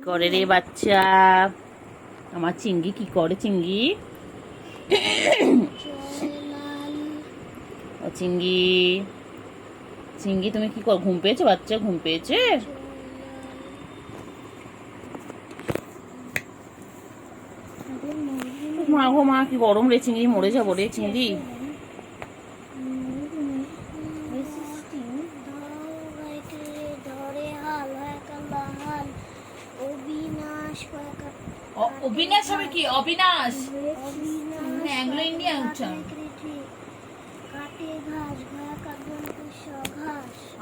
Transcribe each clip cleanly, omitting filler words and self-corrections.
করে রে বাচ্চা? আমার চিংড়ি কি করে? চিংড়ি ও চিংড়ি, চিংড়ি তুমি কি কর? ঘুম পেয়েছে বাচ্চা? ঘুম পেয়েছে? মা গো মা, কি গরম রে চিংড়ি, মরে যাবো রে চিংড়ি। অবিনাশ হবে কি? অবিনাশ অ্যাংলো ইন্ডিয়ান উচ্চারণ।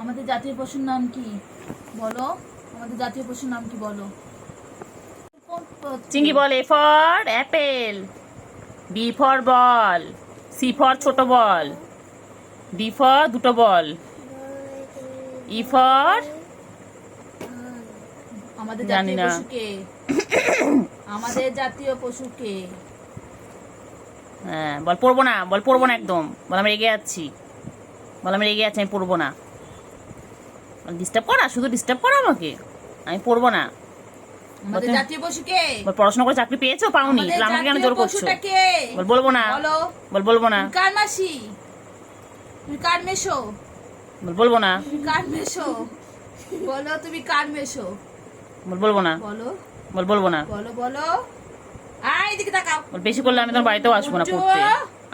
আমাদের জাতীয় পশুর নাম কি বলো? আমাদের জাতীয় পশুর নাম কি বলো? চিংড়ি বল। A for apple, B for ball, C for ছোট বল, ডি ফর দুটো বল, ই ফর আমাদের জাতীয় পশু কে? আমাদের জাতীয় পশু কে? হ্যাঁ বল। পড়বো না, বল পড়বো না একদম। বল আমি রেগে যাচ্ছি, বল আমি রেগে যাচ্ছি, আমি পড়বো না। ডিস্টার্ব করা, শুধু ডিস্টার্ব করা আমাকে। আমি পড়বো না। আমাদের জাতীয় পশু কে? বল পড়াশোনা করে চাকরি পেয়েছো? পাওনি? আমাকে কেন জোর করছো? বল বলবো না। বলো। বল বলবো না। কার মাসি? তুমি কার মেশো? বল বলবো না। তুমি কার মেশো? বলো তুমি কার মেশো? বল বলবো না। বলো। বল বলবো না। বলো বলো। আয় এদিকে তাকাও। বল বেশি করলে আমি তোমার বাড়িতেও আসবো না পড়তে।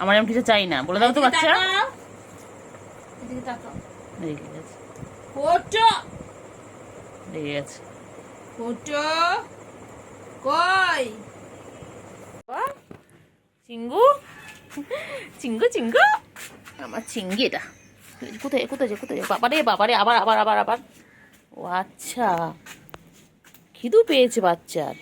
আমার এমন কিছু চাই না, বলে দাও তো বাচ্চা। এদিকে তাকাও। রেগে গেছে, ফটো। রেগে গেছে। ফটো কই? চিঙ্গু, চিঙ্গু চিঙ্গু, আমার চিঙ্গি এটা। কোথায় কোথায় যে কোথায়? বাবারে বাবারে, আবার আবার আবার আবার। ও আচ্ছা, খিদু পেয়েছে বাচ্চার।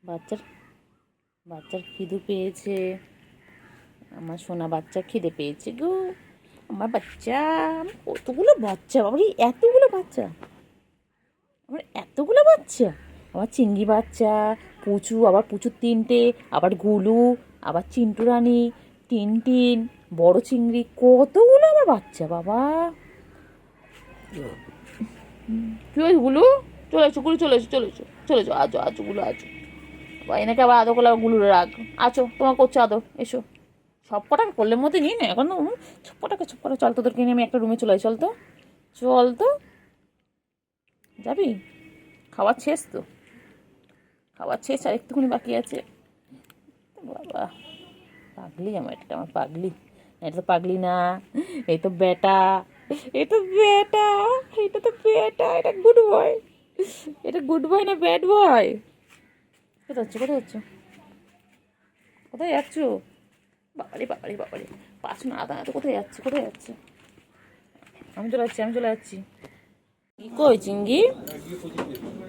বাচ্চার বাচ্চার খিদু পেয়েছে। আমার সোনা বাচ্চা খিদে পেয়েছে গো। আমার বাচ্চা, কতগুলো বাচ্চা বাবারে, এতগুলো বাচ্চা, আমার এতগুলো বাচ্চা। আমার চিংড়ি বাচ্চা, পুচু, আবার পুচুর তিনটে, আবার গুলু, আবার চিন্টু রানী, টিনটিন, বড় চিংড়ি, কতগুলো আমার বাচ্চা বাবা। কি হয়েছে গুলু? চলে এসো গুলু, চলে এসো চলে এসো চলে এসো। আজো আজো গুলু আজো। এনেকে আবার আদর করলে আবার গুলুরে রাখ। আছো, তোমার করছো আদর, এসো। সব কটাকে করলে মধ্যে নিয়ে না এখন। সব কটাকে চল, তোদেরকে নিয়ে আমি একটা রুমে চলে যাই। চল তো, চল তো। যাবি? খাবার শেষ তো? খাবার শেষ, আর একটুখানি বাকি আছে। বাবা পাগলি আমার, এটা আমার পাগলি। এটা তো পাগলি না, এই তো বেটা, এই তো বেটা, এটা তো বেটা, এটা গুড বয়। এটা গুড বয় না ব্যাড বয়? কোথায় হচ্ছে, কোথায় হচ্ছে, কোথায় যাচ্ছ? বাবারে বাবারে বাবারে, পাঁচ না আদা তো কোথায় যাচ্ছে, কোথায় যাচ্ছে? আমি চলে যাচ্ছি, আমি চলে যাচ্ছি। কি কই চিংড়ি?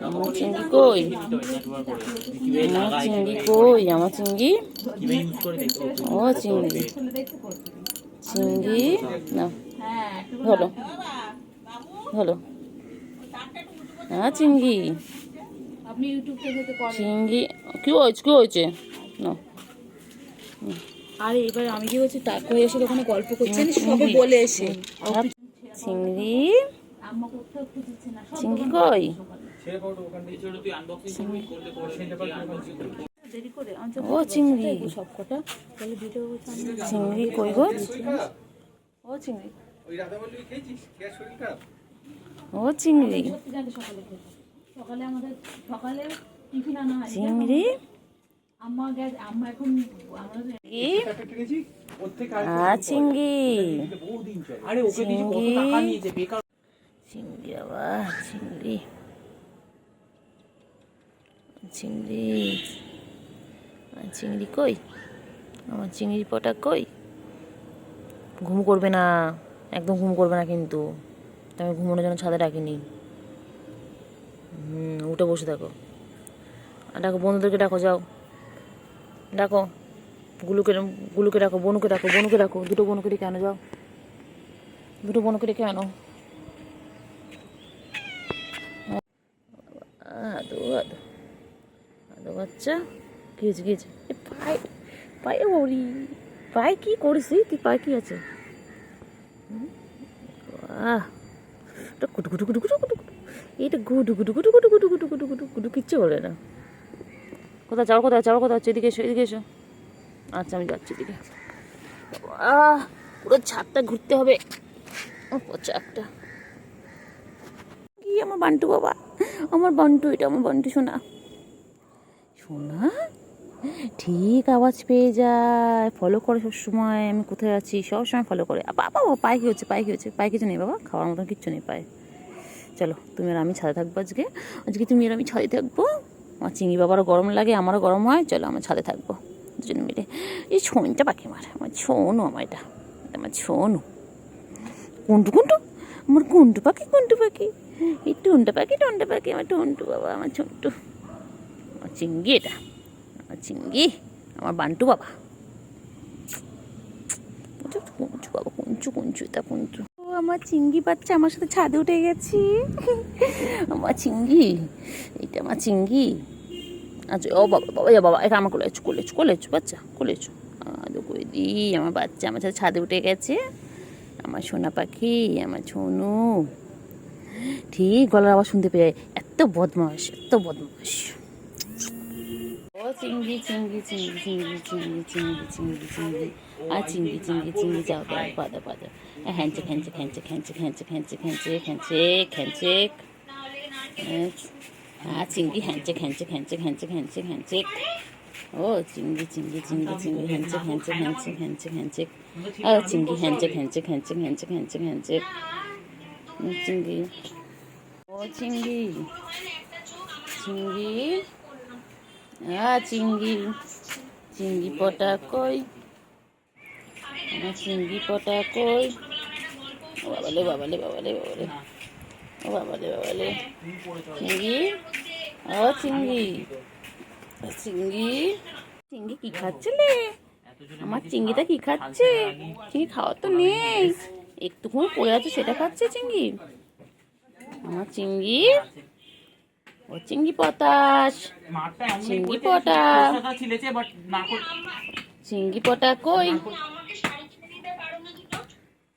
আমার চিংড়ি কই? আমার চিংড়ি কই? আমার চিংড়ি, ও চিংড়ি, চিংড়ি না, ধরো ধরো। হ্যাঁ চিংড়ি, আপনি ইউটিউব থেকে করেন। চিংড়ি কি হয়েছে, কি হয়েছে না? আরে এবার আমি কি হচ্ছে টাক হয়ে এসে ওখানে গল্প করছেন সবে বলে এসে চিংড়ি, চিংড়ি কই? ও চিংড়ি, সবকটা তাহলে ভিডিও চিংড়ি কই গো? ও চিংড়ি, ও চিংড়ি, সকালে আমাদের সকালে টিফিন আনা হয় চিংড়ি, আম্মা এখন আমাদের চিংড়ি, চিংড়ি আবার চিংড়ি, চিংড়ি, চিংড়ি কই? আমার চিংড়ি পটা কই? ঘুম করবে না, একদম ঘুম করবে না কিন্তু। আমি ঘুমানোর জন্য ছাদে ডাকিনি। উঠে বসে থাকো। ডাকো বন্ধুদেরকে, ডাকো, যাও ডাকো। গুলুকে গুলুকে ডাকো, বনুকে ডাকো, বনুকে ডাকো। দুটো বনুকে ডেকে আনো, যাও দুটো বনুকে ডেকে আনো। আদো আদো আদো বাচ্চা, কি হয়েছে, কি হয়েছে? পায়ে ওরি পায়ে কি করিস তুই? পায়ে কি আছে? এটা গুটু গুটু গুটু গুটু গুটু গুটু, এটা গুটু গুটু গুটু গুটু গুটু গুটু গুটু গুটু গুটু, কিচ্ছু বলে না। কোথায় যাওয়ার কথা, যাওয়ার কথা হচ্ছে, এদিকে এসো, এদিকে এসো। আচ্ছা আমি যাচ্ছি এদিকে। পুরো ছাদটা ঘুরতে হবে। পচা একটা কি আমার বান্টু বাবা, আমার বান্টু, এটা আমার বান্টু সোনা। সোনা ঠিক আওয়াজ পেয়ে যায়, ফলো করে সবসময় আমি কোথায় আছি, সবসময় ফলো করে। বাবা পায়ে কি হচ্ছে, পায়ে কি হচ্ছে? পায়ে কিছু নেই বাবা, খাওয়ার মতন কিচ্ছু নেই পায়ে। চলো তুমি আর আমি ছাদে থাকবো আজকে, আজকে তুমি আর আমি ছাদে থাকবো। আমার চিংড়ি বাবারও গরম লাগে, আমারও গরম হয়, চলো আমরা ছাদে থাকবো দুজন মিলে। এই ছোনটা পাখি আমার ছোনু, আমার এটা আমার ছোনু। কুন্টু কুন্টু, আমার কুন্টু পাখি, কুন্টু পাখি, এই টুনটা পাখি, টুনটা পাখি, আমার টুন্টু বাবা, আমার ছোন্টু, আমার চিংড়ি, এটা আমার চিংড়ি, আমার বান্টু বাবা। কুঞ্চু বাবা, কুঞ্চু কুঞ্চু, এটা কুঞ্চু। আমার চিংড়ি বাচ্চা আমার সাথে ছাদে উঠে গেছি। আমার চিংড়ি, এটা আমার চিংড়ি। আচ্ছা ও বাবা বাবা, বাবা এটা আমার কোলে কোলে কোলে বাচ্চা, কোলে কই দি, আমার বাচ্চা আমার সাথে ছাদে উঠে গেছে। আমার সোনা পাখি, আমার ছোনু, ঠিক গলার আওয়াজ শুনতে পেয়ে, এত বদমাস, এত বদমাস। ও চিংড়ি চিংড়ি চিংড়ি চিংড়ি চিংড়ি চিংড়ি চিংড়ি চিংড়ি, আর চিংড়ি চিংড়ি চিংড়ি, যাও দাও, পাদা পাদা, হ্যাঁচে খ্যাঁচে খ্যাঁচে খ্যাঁচে খ্যাঁচে খ্যাঁচে খ্যাঁচে খ্যাঁচে খ্যাঁচে, আর চিংড়ি হ্যাঁচে খ্যাঁচে খ্যাঁচে খ্যাঁচে খ্যাঁচে খ্যাঁচে। ও চিংড়ি চিংড়ি চিংড়ি চিংড়ি, হ্যাঁচে খ্যাঁচে খ্যাঁচে খ্যাঁচে খ্যাঁচে, ও চিংড়ি হ্যাঁচে খ্যাঁচে খ্যাঁচে খ্যাঁচে খ্যাঁচে খ্যাঁচে, চিংড়ি। ও চিংড়ি চিংড়ি, চিংড়ি, চিংড়ি পটা কই, আমার চিংড়ি পটা কই। ও বাবালে বাবালে বাবালে বাবালে, ও বাবালে বাবালে, চিংড়ি, ও চিংড়ি, চিংড়ি, চিংড়ি কি খাচ্ছিলে? আমার চিংড়িটা কি খাচ্ছে? চিংড়ি খাওয়া তো নেই, একটুকুনি পড়ে আছে সেটা খাচ্ছে চিংড়ি, আমার চিংড়ি। ও চিংড়ি পটাশ, চিংড়ি পটা, চিংড়ি পটা কই,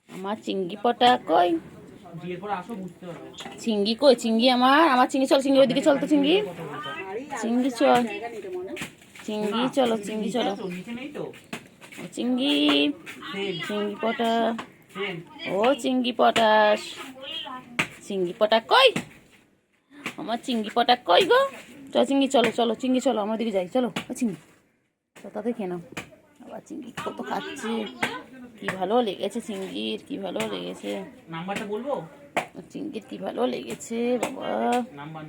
আমার চিংড়ি পটা কই, চিংড়ি কই, চিংড়ি আমার, আমার চিংড়ি, চল চিংড়ি ওইদিকে চল তো, চিংড়ি, চিংড়ি চল, চিংড়ি চলো, চিংড়ি চলো, ও চিংড়ি, চিংড়ি পটা, ও চিংড়ি পটাশ, চিংড়ি পটা কই, আমার চিংড়ি পটা কই গো, চল চিংড়ি চলো, চলো চিংড়ি চলো, আমার দিকে যাই, চলো ও চিংড়ি, তো তাতে খেয়ে নাও। আবার চিংড়ি কত খাচ্ছে, কি ভালো লেগেছে চিংড়ির, কি ভালো লেগেছে, নাম্বারটা বলবো? চিংড়ির কি ভালো লেগেছে বাবা, নাম্বার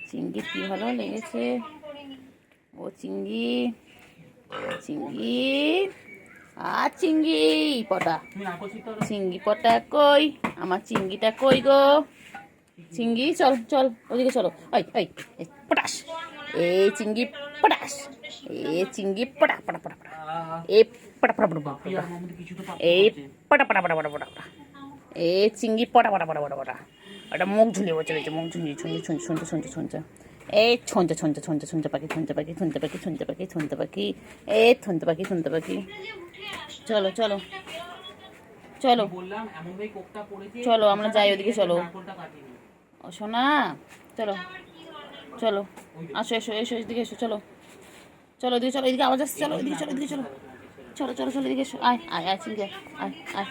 চিংড়ির কি ভালো লেগেছে। ও চিংড়ি, চিংড়ি, আর চিংড়ি পটা, তুমি আকর্ষিত হলো। চিংড়ি পটা কই, আমার চিংড়িটা কই গো, চিংড়ি চল চল ওদিকে চলো, ওই ওই পটাশ, এই চিংড়ি পটাশ, এ চিংড়ি পটা পটা পটা পটা, এ পটা পটা পটা পটা, এই পটা পটা পটা পটা পটা পটা, এ চিংড়ি পটা পটা পটা পটা পটা, ওটা মুখ ঝুলিয়ে বসে রয়েছে, মুখ ঝুলিয়ে ছুঁচে ছুঁচে ছুঁচে ছুঁচে ছুঁচে, এই ছুঁচে ছুঁচে ছুঁচে ছুঁচে পাখি, ছুঁচে পাখি, ছুঁচে পাখি, ছুঁচে পাখি, ছুঁচে পাখি, এই ছুঁচে পাখি, ছুঁচে পাখি, চলো চলো চলো বললাম এমন ভাই কোকটা পড়েছে, চলো আমরা যাই ওদিকে, চলো নারকলটা কাটিনি। ও সোনা, চলো চলো, আসো এসো এসো, এদিকে এসো, চলো চলো এদিকে, চলো এদিকে আওয়াজ আসছে, চলো এদিকে, চলো এদিকে, চলো চলো চলো চলো এদিকে এসো, আয় আয় আয় চিংড়ি, আয় আয়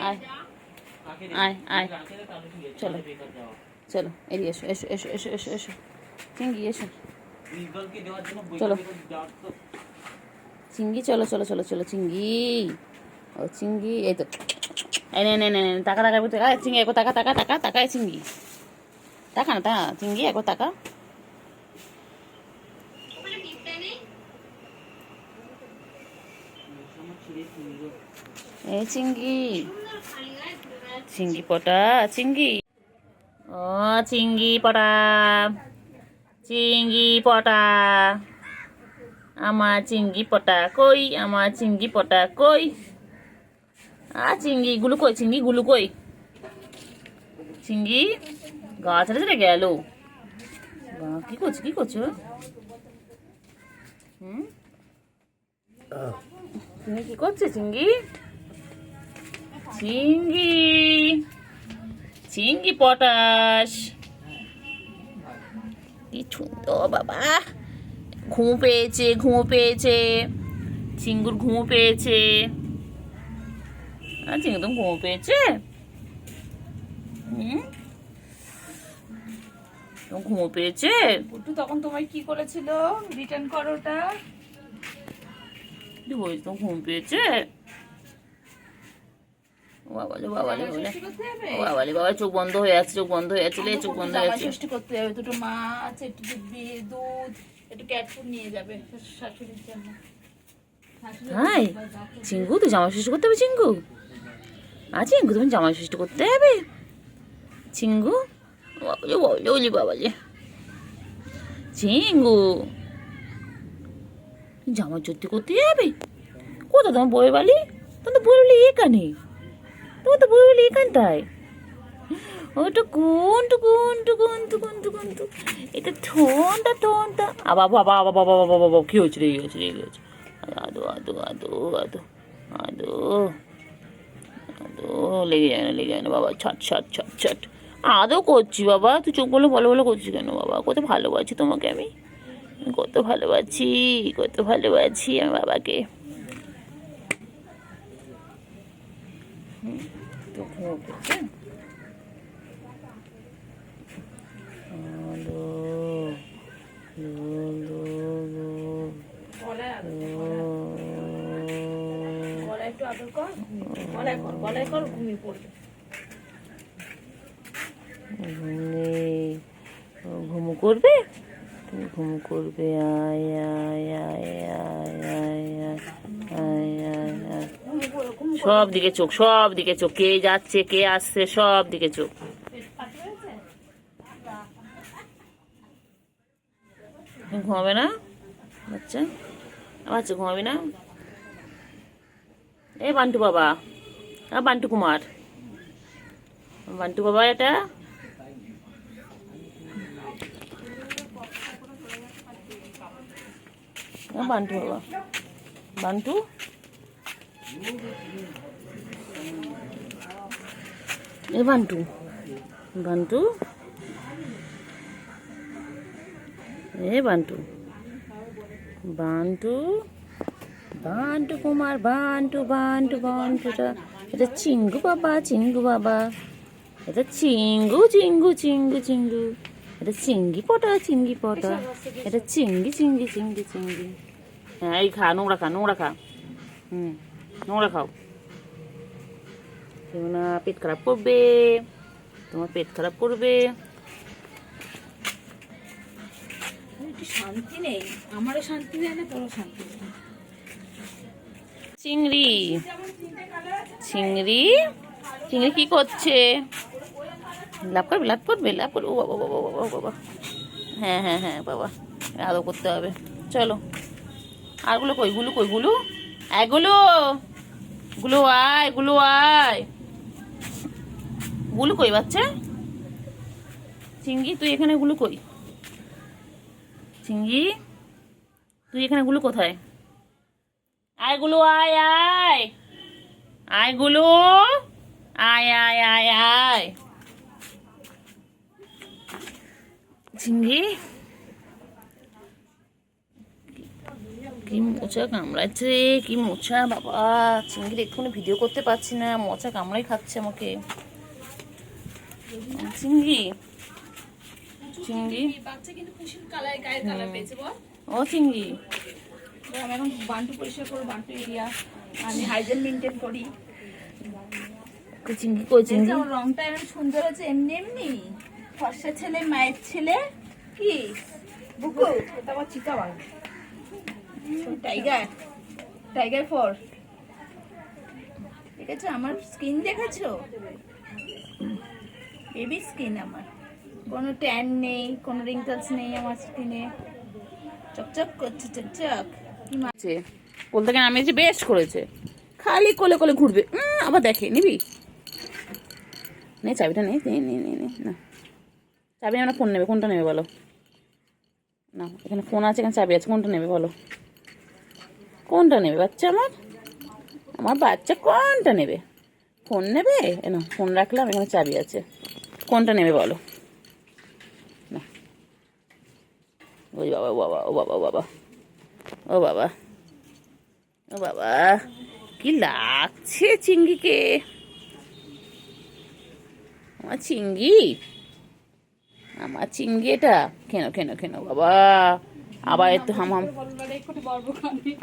আয় আয় আয়, চলো চলো এদিকে এসো, এসো এসো এসো এসো এসো, চিংড়ি এসো, ইগলকে দেওয়ার জন্য চলো যাওয়ার তো চিংড়ি, চলো চলো চলো চলো চিংড়ি, ও চিংড়ি, এই তো, এই নে নে নে নে, টাকা টাকা টাকা, চিংড়ি একো টাকা টাকা টাকা টাকা, চিংড়ি টাকা না টাকা, চিংড়ি একো টাকা, এই চিংড়ি, চিংড়ি পটা, চিংড়ি, ও চিংড়ি পটা, চিংড়ি পটা, আমার চিংড়ি পটা কই, আমার চিংড়ি পটা কই, আর চিংড়ি গুলো কই, চিংড়ি গুলো কই, চিংড়ি গা ছেড়ে ছেড়ে গেল, কি করছো, কি করছো, হুম চিংড়ি কি করছে চিংড়ি? চিংড়ি চিংড়ি পটাশ কি সুন্দর বাবা। ঘুম পেয়েছে চিঙ্গুর ঘুম পেয়েছে। চিঙ্গু তুমি ঘুম পেয়েছে? তোমার ঘুম পেয়েছে? গুড্ডু তখন তোমায় কি করেছিল? রিটার্ন করো ওটা। কি বলছি তোমার ঘুম পেয়েছে? বাবালে বাবালে বলে বাবালে বাবা চোখ বন্ধ হয়ে আছে চোখ বন্ধ হয়ে আছে চোখ বন্ধ হয়ে আছে। ষষ্ঠী করতে যাবে, দুটো মাছ, একটু দুধ, একটু ক্যাট ফুড নিয়ে যাবে শাশুড়ির জন্য। হাই চিঙ্গু তুই জামা ষষ্ঠী করতে হবে চিঙ্গু? চিঙ্গু তুমি জামা ষষ্ঠী করতে হবে চিঙ্গু? বাবালে বাবালে বলি বাবালে চিঙ্গু জামা চুক্তি করতে যাবে? কোথায় তোমার বইয়ের বালি? তোমার তো বইয়ের বালি এখানে, তোমার তো বইয়ের বালি এখানটায়। ওটা কোন এটা ঠোনটা আবার বাবা বাবা বাবা বাবা বাবা কি হয়েছে রেগে গেছে আদো আদো আদো আদো আদো আদো লেগে যায় না বাবা। ছট আদৌ করছি বাবা, তুই চোখ বলে ভালো করছিস কেন বাবা? কত ভালোবাসি তোমাকে আমি, কত ভালোবাসি আমি বাবাকে। তো ঘুমো পেয়েছে? গলায় একটু আদর কর, গলায় কর, ঘুমিয়ে পড়বে। ঘুমো করবে, তুমি ঘুমো করবে। আয় আয় আয় আয় আয় আয় আয় আয়। সব দিকে চোখ, কে যাচ্ছে কে আসছে সব দিকে চোখ। ঘুমাবে না বাচ্চা? ঘুমাবি না? এই বান্টু বাবা, বান্টু কুমার, বান্টু বাবা এটা বান্টু বাবা, বান্টু এ বান্টু এ বান্টু কুমার, বান্টুটা এটা চিঙ্গু বাবা, এটা চিঙ্গু এটা চিঙ্গি পটা, এটা চিঙ্গি। হ্যাঁ এই খা, নোংরা খা নোংরা খাও। না পেট খারাপ করবে, তোমার পেট খারাপ করবে। একটু শান্তি নেই, আমারও শান্তি নেই না, তোরও শান্তি নেই। চিংড়ি কি করছে? লাভ করবে ও বাবা। হ্যাঁ বাবা আদৌ করতে হবে। চলো আরগুলো কই? গুলো আয় গুলো কই বাচ্চা? চিংড়ি তুই এখানে গুলো কই? চিংড়ি তুই এখানে গুলো কোথায়? আয় গুলো আয় গুলো আয় চিংড়ি কি মোচা কামড়াচ্ছে, কি মোচা বাবা। চিংড়ি এক্ষুনি ভিডিও করতে পারছি না, মোচা কামড়াই খাচ্ছে আমাকে। চিংড়ি বাচ্চা কিন্তু কুশির গায়ের কালার পেয়েছে বল। ও চিংড়ি আমি এখন বান্টু পরিষ্কার করবো, বান্টু এরিয়া আমি হাইজেন মেনটেন করি। চিংড়ি আমার রংটা এমন সুন্দর আছে, এমনি ফর্সা ছেলে, মায়ের ছেলে কি বুকু, এটা আমার চিতাবাঘ, টাইগার ফর। ঠিক আছে, আমার স্কিন দেখেছো? বেবি স্কিন আমার, কোনো ট্যান নেই, কোনো রিঙ্কলস নেই আমার স্কিনে, চকচক করছে চকচক। কোল থেকে নামিয়েছে, বেশ করেছে। খালি কোলে ঘুরবে। আবার দেখে নিবি? নে চাবিটা নে না চাবি আমরা ফোন নেবে, কোনটা নেবে বলো? না এখানে ফোন আছে, এখানে চাবি আছে, কোনটা নেবে বলো? কোনটা নেবে বাচ্চা আমার? আমার বাচ্চা কোনটা নেবে? ফোন নেবে? না, ফোন রাখলাম, এখানে চাবি আছে। কোনটা নেবে বলো না? ওই বাবা, ও বাবা, ও বাবা, ও বাবা, ও বাবা, ও বাবা, কি লাগছে চিংড়িকে! আমার চিংড়ি, আমার চিংড়ি এটা। কেন কেন কেন বাবা, আবার একটু হাম হাম,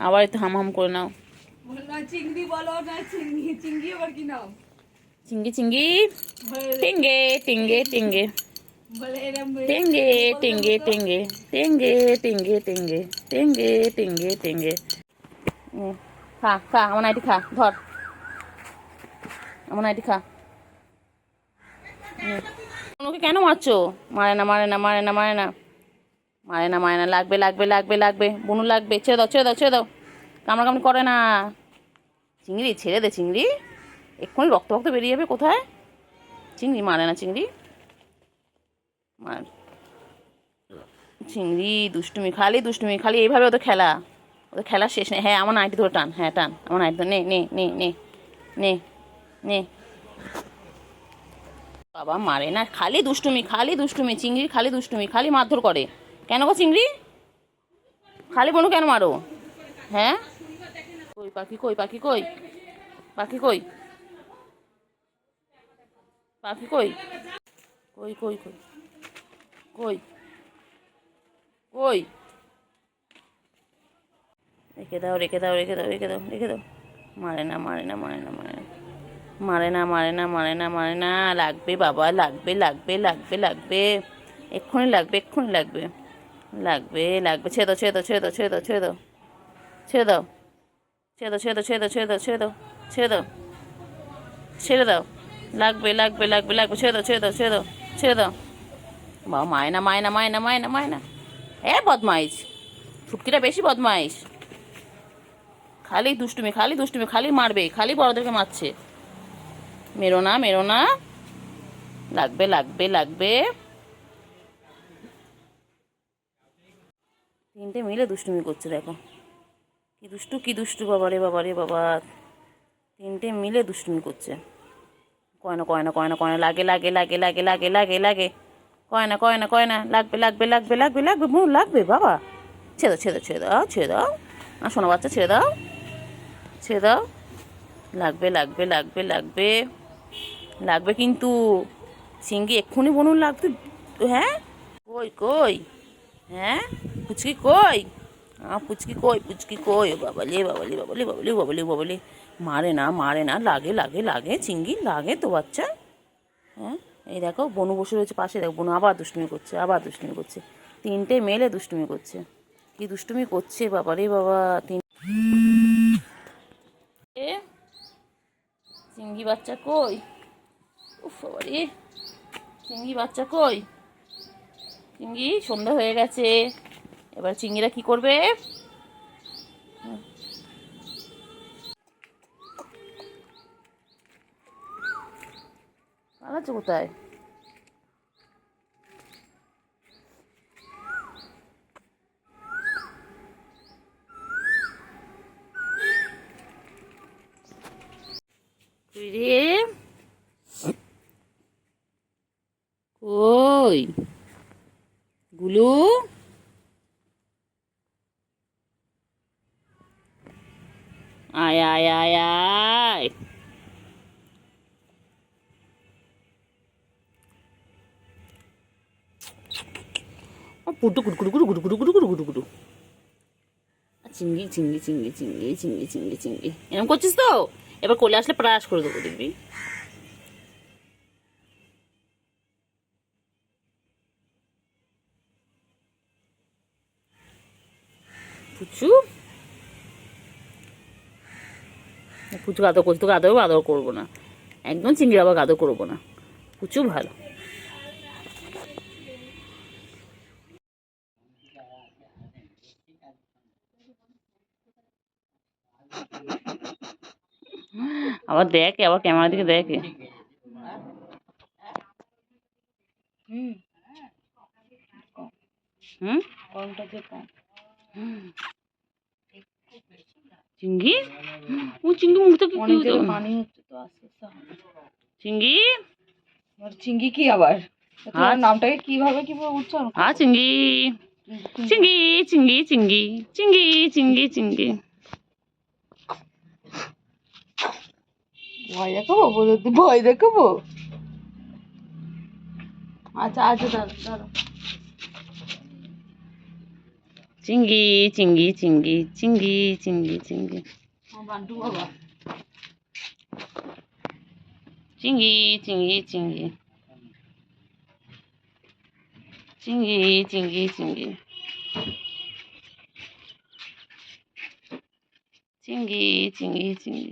আবার একটু হাম হাম করে নাও। চিংড়ি বলো না, চিংড়ি চিংড়ি আবার কি নাম? চিংড়ি চিংড়ি, টিঙ্গে টিঙ্গে টিঙ্গে, বলে এরম টেঙ্গে টেঙ্গে টেঙ্গে, টেঙ্গে টেঙ্গে টেঙ্গে, টেঙ্গে টেঙ্গে টেঙ্গে। খা খা, আমার নাইটি খা, ধর আমার নাইটি খা। ওকে কেন মারছো? মারে না, মারে না, মারে না, মারে না, মারে না, মারে না। লাগবে লাগবে লাগবে লাগবে, বুনু লাগবে। ছেড়ে দাও, ছেড়ে দাও, ছেড়ে দাও। কামড়া কামড়ি করে না। চিংড়ি ছেড়ে দে চিংড়ি, এক্ষুনি রক্ত রক্ত বেরিয়ে যাবে। কোথায় চিংড়ি? মারে না চিংড়ি, মার। চিংড়ি দুষ্টুমি, খালি দুষ্টুমি, খালি এইভাবে ওদের খেলা, ওদের খেলা শেষ নেই। হ্যাঁ, আমার নাইটি ধরে টান, হ্যাঁ টান, আমার নাইটি ধরে নে নে নে নে নে নে। বাবা মারে না, খালি দুষ্টুমি, খালি দুষ্টুমি, চিংড়ি খালি দুষ্টুমি, খালি মারধর করে। কেন গো চিংড়ি? খালি বনু কেন মারো? হ্যাঁ, কই পাখি, কই পাখি, কই পাখি, কই পাখি, কই কই কই কই কই কই? রেখে দাও, রেখে দাও, রেখে দাও, রেখে দাও, রেখে দাও। মারে না, মারে না, মারে না, মারে না, মারে না, মারে না, মারে না, মারে না। লাগবে বাবা, লাগবে লাগবে লাগবে লাগবে, এক্ষুনি লাগবে, এক্ষুনি লাগবে, লাগবে লাগবে। ছেড়ে দাও, ছেড়ে দাও, ছেড়ে দাও, ছেড়ে দাও, ছেড়ে দাও, ছেড়ে দাও, ছেড়ে দাও, ছেড়ে দাও, ছেড়ে দাও, ছেড়ে দাও, ছেড়ে দাও, ছেড়ে দাও, ছেড়ে দাও। লাগবে লাগবে লাগবে লাগবে, ছেড়ে দাও, ছেড়ে দাও, ছেড়ে দাও, ছেড়ে দাও। বাবা মায়না, মায়না, মায়না, মায়না, মায়না। এ বদমাইশ, ফুটকিটা বেশি বদমাইশ, খালি দুষ্টুমি, খালি দুষ্টুমি, খালি মারবে, খালি বড়দেরকে মারছে। মেরো না, মেরো না। লাগবে লাগবে লাগবে। তিনটে মিলে দুষ্টুমি করছে, দেখো কি দুষ্টু, কি দুষ্টু, বাবা রে বাবা রে বাবা। তিনটে মিলে দুষ্টুমি করছে। কয় না, কয় না, কয় না, কয় না, লাগে লাগে লাগে লাগে লাগে লাগে লাগে, কয় না, কয় না, কয় না, লাগবে লাগবে লাগবে লাগবে লাগবে, মন লাগবে বাবা। ছেড়ে দাও, ছেড়ে দাও, ছেড়ে দাও, ছেড়ে দাও, আর শোনো বাচ্চা, ছেড়ে দাও, ছেড়ে দাও। লাগবে লাগবে লাগবে লাগবে লাগবে কিন্তু, সিঙ্গি এক্ষুনি বনুন লাগবে। হ্যাঁ, কই কই, হ্যাঁ পুচকি কই, পুচকি কই, পুচকি কই, ও বাবালে বাবালে বাবালে বাবালে বাবালে বাবালে। মারে না, মারে না, লাগে লাগে লাগে, চিঙ্গি লাগে তো বাচ্চা। হ্যাঁ, এই দেখো বনু বসে রয়েছে পাশে, দেখো বনু আবার দুষ্টুমি করছে, আবার দুষ্টুমি করছে। তিনটে মেলে দুষ্টুমি করছে, কি দুষ্টুমি করছে বাবা রে বাবা। চিংড়ি বাচ্চা কই? উফ বাবা রে, চিংড়ি বাচ্চা কই? চিংড়ি সন্ধ্যা হয়ে গেছে, এবার চিংড়িরা কি করবে? পালাচ্ছে কোথায়? তুই রে, কই গুলু? আয় আয় আয় আয়, পুটু কুটু কুটু কুটু কুটু কুটু কুটু কুটু কুটু কুটু। চিংড়ি চিংড়ি চিংড়ি চিংড়ি চিংড়ি চিংড়ি চিংড়ি, এরকম করছিস তো? এবার কোলে আসলে প্রাস করে দেবো, দেখবি। পুচু, পুচু আদর করছি, তোকে আদর আদর করবো না, একদম চিংড়ি আবার আদর করবো না। পুচু ভালো। আবার দেখে, আবার ক্যামেরার দিকে দেখে। হুম হুম, চিঙ্গি ও চিঙ্গি মুখ থেকে অনেক কি জোরে পানি হচ্ছে তো আস্তে আস্তে হবে। চিঙ্গি চিংড়ি কি আবার তোমার আচ্ছা। নামটাকে কিভাবে উচ্চারণ করবো? চিঙ্গি চিঙ্গি চিঙ্গি চিঙ্গি চিঙ্গি চিঙ্গি চিঙ্গি ভয় দেখাবো বলতে ভয় দেখাবো? আচ্ছা আচ্ছা দাঁড়া দাঁড়া। চিঙ্গি চিঙ্গি চিঙ্গি চিঙ্গি চিঙ্গি চিঙ্গি আমার বান্টু বাবা চিঙ্গি চিঙ্গি চিঙ্গি চিঙ্গি চিঙ্গি চিঙ্গি চিঙ্গি চিঙ্গি চিঙ্গি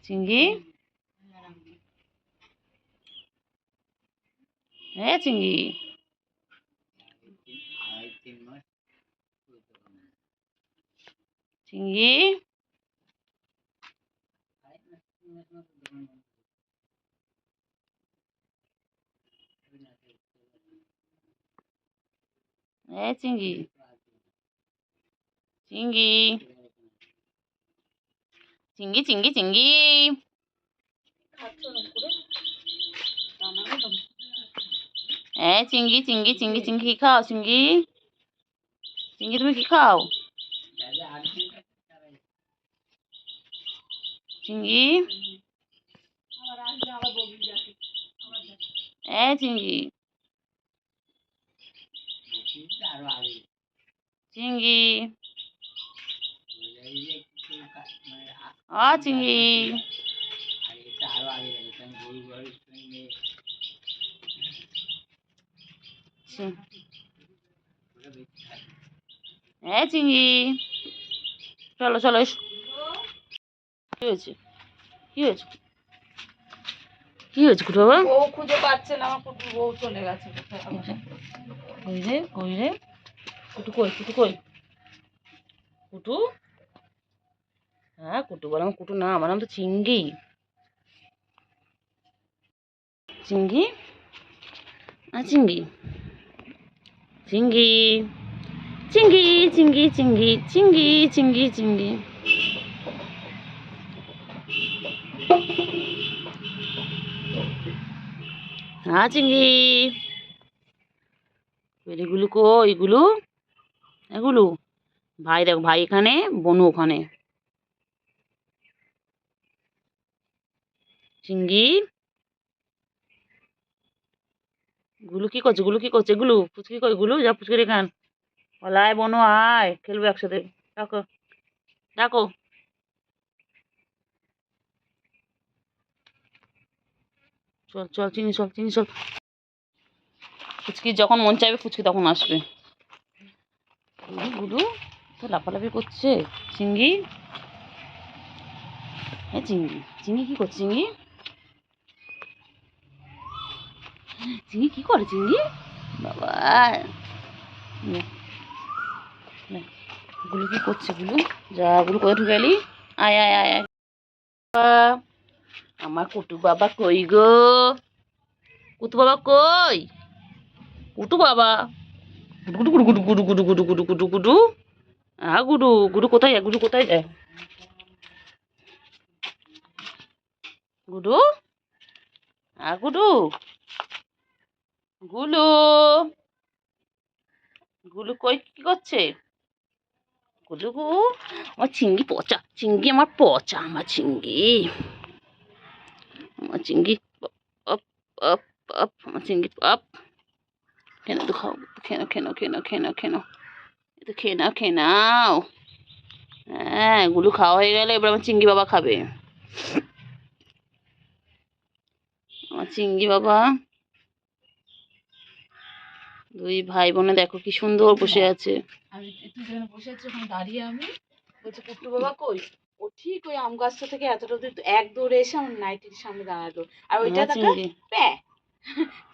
চিঙ্গি হ্যাঁ চিঙ্গি চিঙ্গি হ্যাঁ চিঙ্গি চিঙ্গি চিঙ্গি চিঙ্গি চিঙ্গি হ্যাঁ চিঙ্গি চিঙ্গি চিঙ্গি চিঙ্গি কি খাও চিঙ্গি চিঙ্গি তুমি কি খাও চিঙ্গি হ্যাঁ চিঙ্গি চিঙ্গি চিঙ্গি হ্যাঁ চিঙ্গি চলো চলো এসো কি হয়েছে কি হয়েছে কি হয়েছে কুটু বাবা বউ খুঁজে পাচ্ছে না আমার কুটুর বউ চলে গেছে কই রে কই রে কুটু কই কুটু কই কুটু হ্যাঁ কুটু বলে আমার কুটু না আমার নাম তো চিঙ্গি চিঙ্গি চিঙ্গি চিঙ্গি চিঙ্গি চিঙ্গি চিঙ্গি চিঙ্গি চিঙ্গি চিঙ্গি চিঙ্গি এগুলো কই এগুলো এগুলো ভাই দেখো ভাই এখানে বনু ওখানে চিঙ্গি গুলু কি করছে গুলু কি করছে গুলু ফুচকি কই গুলু যা ফুচকি রে খান বলাই বনু আয় খেলবো একসাথে ডাকো ডাকো চল চল চিনি চল চিনি চল ফুচকি যখন মন চাইবে ফুচকি তখন আসবে গুলু গুলু তো লাফালাফি করছে চিঙ্গি হ্যাঁ চিঙ্গি চিঙ্গি কি করছে চিঙ্গি চিঙ্গি কি করে চিঙ্গি বাবা গুলু কি করছে গুলু যা গুলু কোথায় ঢুকে গেলি আয় আয় আয় আয় আমার কুটু বাবা কই গো কুটু বাবা কই কুটু বাবা গুডু গুডু গুডু গুডু গুডু গুডু গুডু গুডু গুডু গুডু গুডু কোথায় যায় গুডু কোথায় যায় গুডু গুডু গুলু গুলু কই কি করছে গুলু গু আমার চিঙ্গি পচা চিঙ্গি আমার পচা আমার চিঙ্গি আপ আপ আপ আমার চিঙ্গি আপ কেন তো খাও কেন কেন কেন কেন কেন এটা খেয়ে নাও খেয়ে নাও হ্যাঁ গুলু খাওয়া হয়ে গেলে এবার আমার চিঙ্গি বাবা খাবে আমার চিঙ্গি বাবা দুই ভাই বোনে দেখো কি সুন্দর বসে আছে আমি তুই যেখানে বসে আছিস ওখানে দাঁড়িয়ে আমি বলছে কুট্টু বাবা কই ও ঠিক ওই আম গাছটা থেকে এতটা দূর এক দৌড়ে এসে আমার নাইটির সামনে দাঁড়ালো আর ওইটা আমার দেখা চিঙ্গি প্যা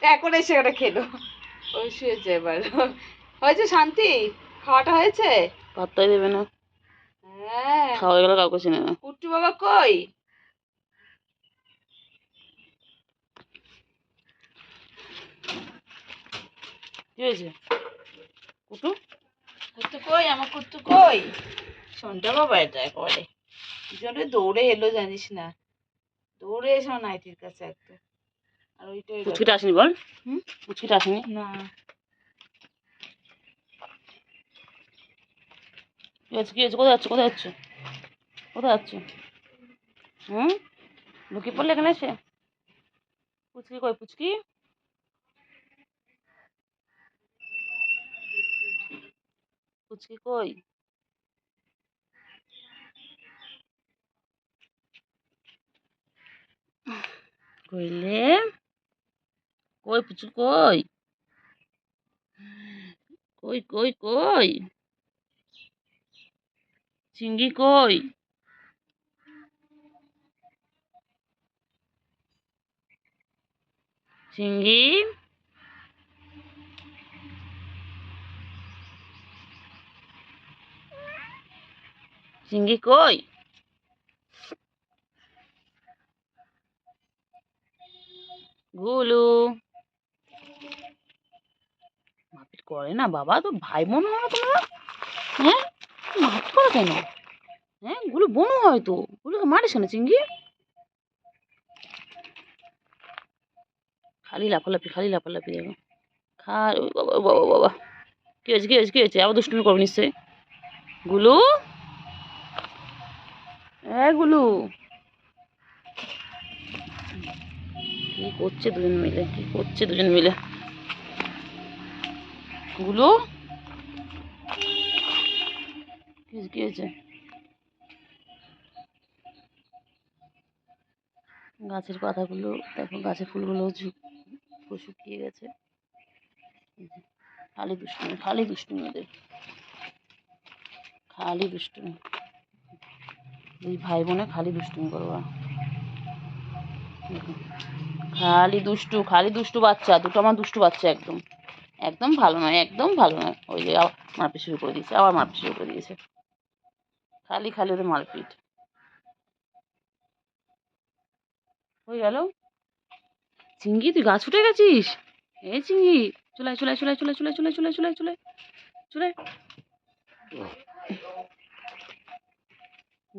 প্যা করে এসে ওটা খেলো ওই শুয়েছে এবার হয়েছে শান্তি খাওয়াটা হয়েছে পাত্তাই দেবে না হ্যাঁ খাওয়া হয়ে গেলে কাউকে চেনে না কুট্টু বাবা কই কি হয়েছে কুটু কুট্টু কই, আমার কুট্টু কই? শোনটা বাবা এটা একেবারে কি জন্য দৌড়ে এলো জানিস না, দৌড়ে এসে আমার নাইটির কাছে একদম। আর ওইটাই পুচকিটা আসেনি বল, হুম? পুচকিটা আসেনি। না কি হচ্ছে, কি হচ্ছে, কোথায় যাচ্ছে, কোথায় যাচ্ছে, কোথায় যাচ্ছে? হুম, লুকিয়ে পড়লে এখানে এসে? পুচকি কই, পুচকি? পুচকি কই? কইলে কই, পুচকি কই? কই কই কই? চিঙ্গি কই? চিঙ্গি, চিঙ্গি কই? গুলু, মারপিট করে না বাবা, তো ভাই বোন হয় না তোমরা? হ্যাঁ, মারপিট করো কেন? হ্যাঁ, গুলু বোনও হয় তো, গুলুকে মারিস কেন চিঙ্গি? খালি লাফালাফি, খালি লাফালাফি দেখো। ওই বাবা বাবা বাবা, কি হয়েছে, কি হয়েছে, কি হয়েছে? আবার দুষ্টুমি করবে নিশ্চয়ই। গুলু, গুলু, কি করছে দুজন মিলে, কি করছে দুজন মিলে? গুলু, কি হয়েছে, কি হয়েছে? গাছের পাতাগুলো দেখো, গাছের ফুলগুলো শুকিয়ে গেছে। খালি দুষ্টুমি, খালি দুষ্টুমি ওদের, খালি দুষ্টুমি। দুই ভাই বোনে খালি দুষ্টুমি করবা। খালি দুষ্টু, খালি দুষ্টু বাচ্চা দুটো, আমার দুষ্টু বাচ্চা একদম, একদম ভালো নয়, একদম ভালো নয়। ওই যে আবার মারপিট শুরু করে দিয়েছে, আবার মারপিট শুরু করে দিয়েছে। খালি খালি ওদের মারপিট হয়ে গেল। চিঙ্গি, তুই গাছ উঠে গেছিস? চিঙ্গি, চলে চলে চলে চলে চলে চলে চলে চলে চলে চলে,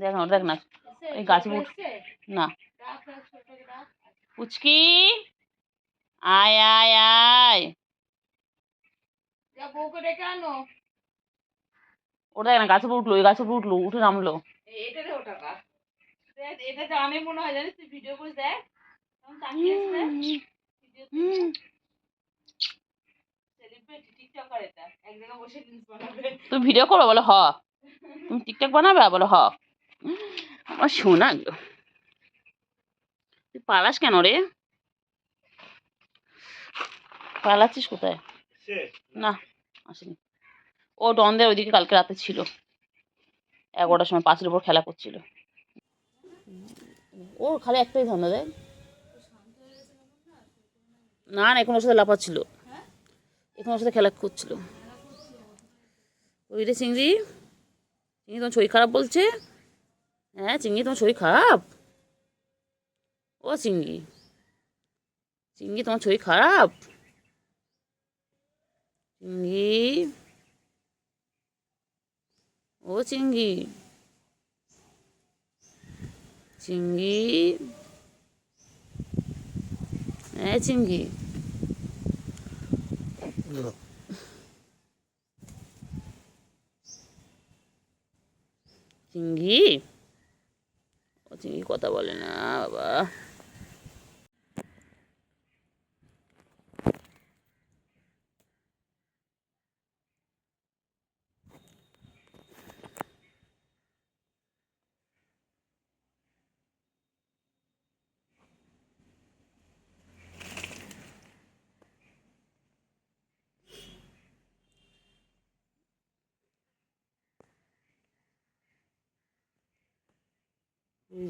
দেখ না, দেখ না, এই গাছে উঠ না। পুচকি, আয় আয় আয়, বউকে ডেকে আনো। ওটা দেখ না, গাছে উঠলো, ওই গাছে উঠলো, উঠে নামলো। এটা রে ওটা কা, এটা জানে মনে হয়, জানিস তুই ভিডিও করে দেখ, তখন তাকিয়ে আছে সেলিব্রিটি টিকটকার, এটা এক জায়গায় বসে রিলস বানাবে। তুমি ভিডিও করো বলো হ, তুমি টিকটক বানাবে বলো হ। আমার শোনা গো, তুই পালাস কেন রে? পালাচ্ছিস কোথায়? না, আসেনি। ও ডনদের ওইদিকে কালকে রাতে ছিল, 11টার সময় পাঁচের উপর খেলা করছিল। ওর খালি একটাই ধান্দা দেয়। না না, এখন ওর সাথে লাফাচ্ছিল, এখন ওর সাথে খেলা করছিল। ওই রে চিংড়ি, চিংড়ি তোমার শরীর খারাপ বলছে। হ্যাঁ চিংড়ি, তোমার শরীর খারাপ? ও চিংড়ি, চিংড়ি তোমার শরীর খারাপ? চিংড়ি, ও চিংড়ি, চিংড়ি, হ্যাঁ চিংড়ি, চিংড়ি, ও চিংড়ি কথা বলে না বাবা।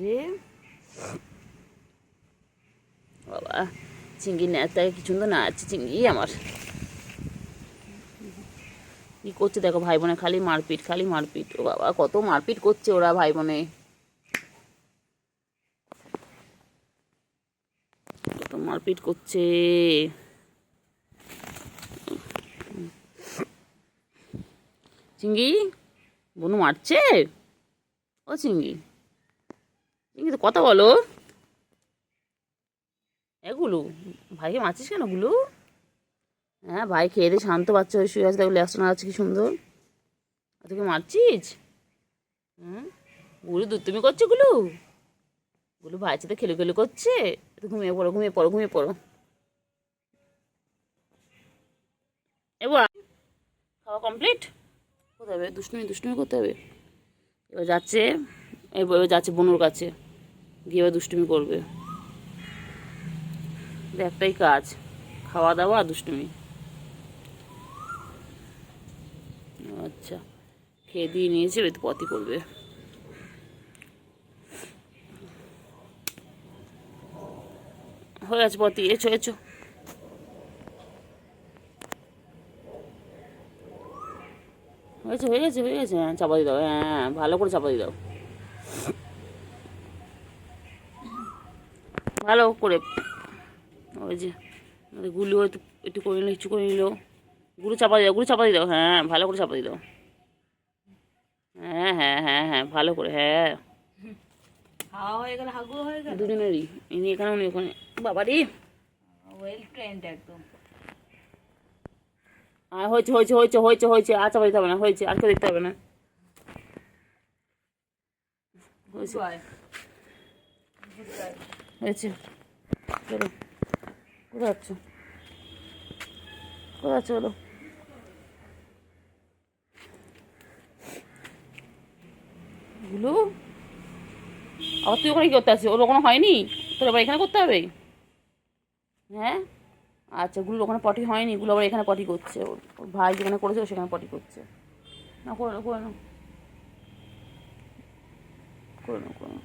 রে বাবা, চিংড়ি নেতাকে কি সুন্দর নাচছে চিংড়ি আমার। কি করছে দেখো, ভাই বোনে খালি মারপিট, খালি মারপিট। ও বাবা, কত মারপিট করছে ওরা ভাই বোনে, কত মারপিট করছে। চিঙ্গি, বনু মারছে? ও চিঙ্গি, চিঙ্গি তো কথা বলো। এগুলো ভাইকে মারছিস কেন গুলো? হ্যাঁ, ভাই খেয়ে দিয়ে শান্ত বাচ্চা হয়ে শুয়ে আছে, দেখো লেসটা নাড়াচ্ছে কি সুন্দর। আর তোকে মারছিস? হুম, গুলো দুষ্টুমি করছে গুলো? গুলো ভাইয়ের সাথে খেলে খেলে করছে। তো ঘুমিয়ে পড়ো, ঘুমিয়ে পড়ো, ঘুমিয়ে পড়ো। এবার খাওয়া কমপ্লিট। কোথায় হবে? দুষ্টুমি দুষ্টুমি করতে হবে। এবার যাচ্ছে, এবার যাচ্ছে বনুর কাছে, গিয়ে এবার দুষ্টুমি করবে। একটাই কাজ, খাওয়া দাওয়া আর দুষ্টুমি। আচ্ছা, খেয়ে দিয়ে নিয়েছে, এবার তো পটি করবে। হয়ে গেছে পটি, এছো এছো। হয়েছে হয়ে গেছে হয়ে গেছে, হ্যাঁ চাপা দিয়ে দাও, হ্যাঁ ভালো করে চাপা দিয়ে দাও, ভালো করে। ওই যে গুলো একটু একটু করে নিল, একটু করে নিল। গুলো চাপা দিয়ে দাও, গুলো চাপা দিয়ে দাও, হ্যাঁ ভালো করে চাপা দিয়ে দাও। হ্যাঁ হ্যাঁ হ্যাঁ হ্যাঁ, ভালো করে, হ্যাঁ। খাওয়া হয়ে গেল, হাগু হয়ে গেল। দুজনেরই, ইনি এখানে উনি ওখানে। বাবারি, ওয়েল ট্রেন্ড একদম। হয়েছে হয়েছে হয়েছে হয়েছে হয়েছে, আর চাপা দিতে হবে না, হয়েছে, আর কেউ দেখতে হবে না। হয়েছে হয়েছে, চলো। কোথায় যাচ্ছ? কোথায় যাচ্ছ বলো? গুলো, আবার তুই ওখানে কি করতে আসছিস? ওর ওখানে হয়নি, তোর আবার এখানে করতে হবে? হ্যাঁ, আচ্ছা, গুলো ওখানে পটি হয়নি, গুলো আবার এখানে পটি করছে। ওর ভাই যেখানে করেছে ও সেখানে পটি করছে। না, করে নাও করে নাও করে নাও করে নাও।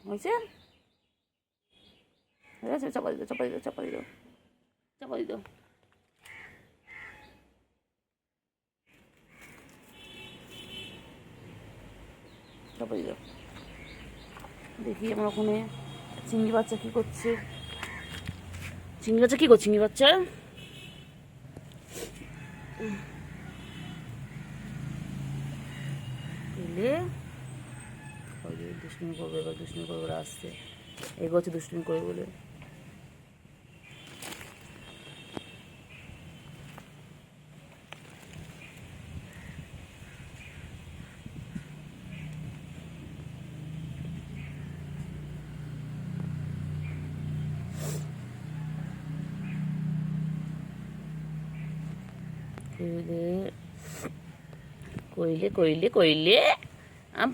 হয়েছে হয়ে গেছে, চাপা দিও চাপা দিও চাপা দিও চাপা দিও। চাপা দিও। দেখি আমার ওখানে চিংড়ি বাচ্চা কি করছে। চিংড়ি বাচ্চা কি করছে? চিংড়ি বাচ্চা এলে দুষ্টুমি করবে, এবার দুষ্টুমি করবে, ওরা আসছে, এগোচ্ছে দুষ্টুমি করবে বলে। কইলে কইলে কইলে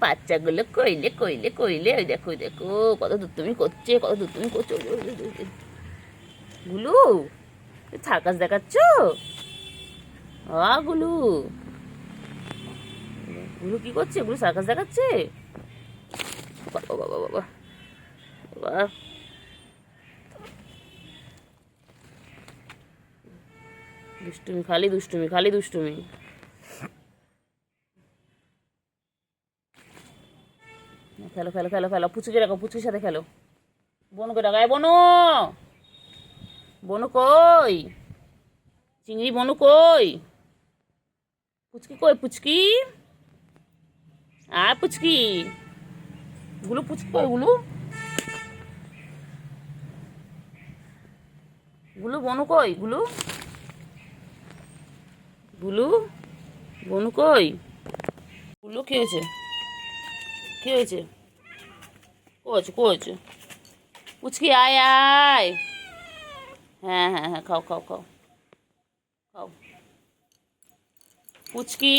বাচ্চাগুলো কইলে কইলে কইলে, ওই দেখো ওই দেখো কত দুষ্টুমি করছে, কত দুষ্টুমি করছে। গুলু, সার্কাস দেখাচ্ছ? গুলু, গুলু কি করছে? গুলু সার্কাস দেখাচ্ছে? বাবা বাবা বাবা বাবা, দুষ্টুমি, খালি দুষ্টুমি, খালি দুষ্টুমি। খেলো খেলো খেলো খেলো, পুচুকে রাখো, পুচুর সাথে খেলো। বনুকে ডাকায়, বনু, বনু কই? চিংড়ি বনু কই? পুচকি কই? পুচকি, পুচকি, গুলো পুচকি কই? গুলো, গুলো বনু কই? গুলো, গুলো বনু কই? গুলো কি হয়েছে? কি হয়েছে? কয়েছে কয়েছে, পুচকি আয় আয়। হ্যাঁ হ্যাঁ হ্যাঁ, খাও খাও খাও খাও। পুচকি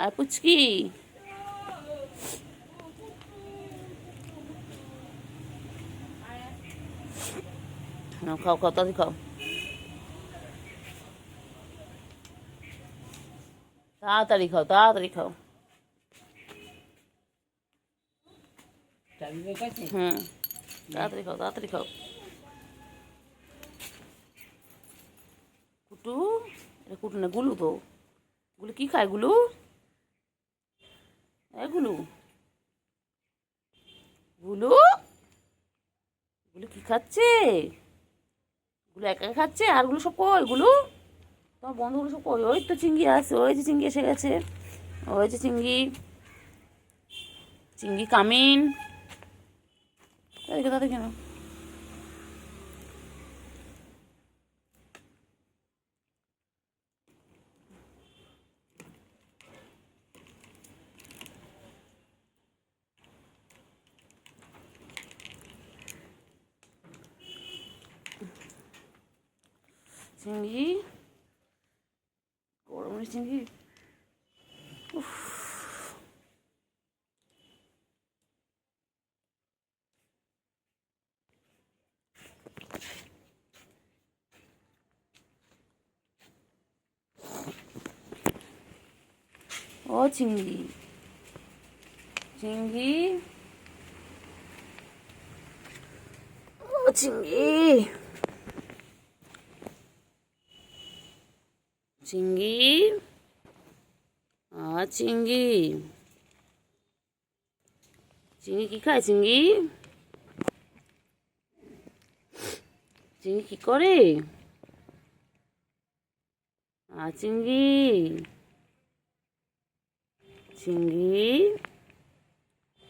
আয়, পুচকি। হ্যাঁ, খাও খাও, তাড়াতাড়ি খাও, তাড়াতাড়ি খাও, তাড়াতাড়ি খাও। হুম, তাড়াতাড়ি খাও, তাড়াতাড়ি খাও। কুটু, এটা কুটু না, গুলু তো। গুলু কি খায়? গুলু, গুলু, গুলু, এগুলো কি খাচ্ছে? এগুলো একা একা খাচ্ছে, আরগুলো সব কই? এগুলো তোমার বন্ধুগুলো সব কই? ওই তো চিংড়ি আসছে, ওই যে চিংড়ি এসে গেছে, ওই যে চিংড়ি, চিংড়ি কামিন। তাদেরকে তাদের কেন? চিংড়ি, গরমের চিংড়ি। উফ, ও চিংড়ি, চিংড়ি, ও চিংড়ি, চিংড়ি, চিংড়ি, চিংড়ি কি খায়? চিংড়ি, চিংড়ি কি করে? চিংড়ি, চিংড়ি,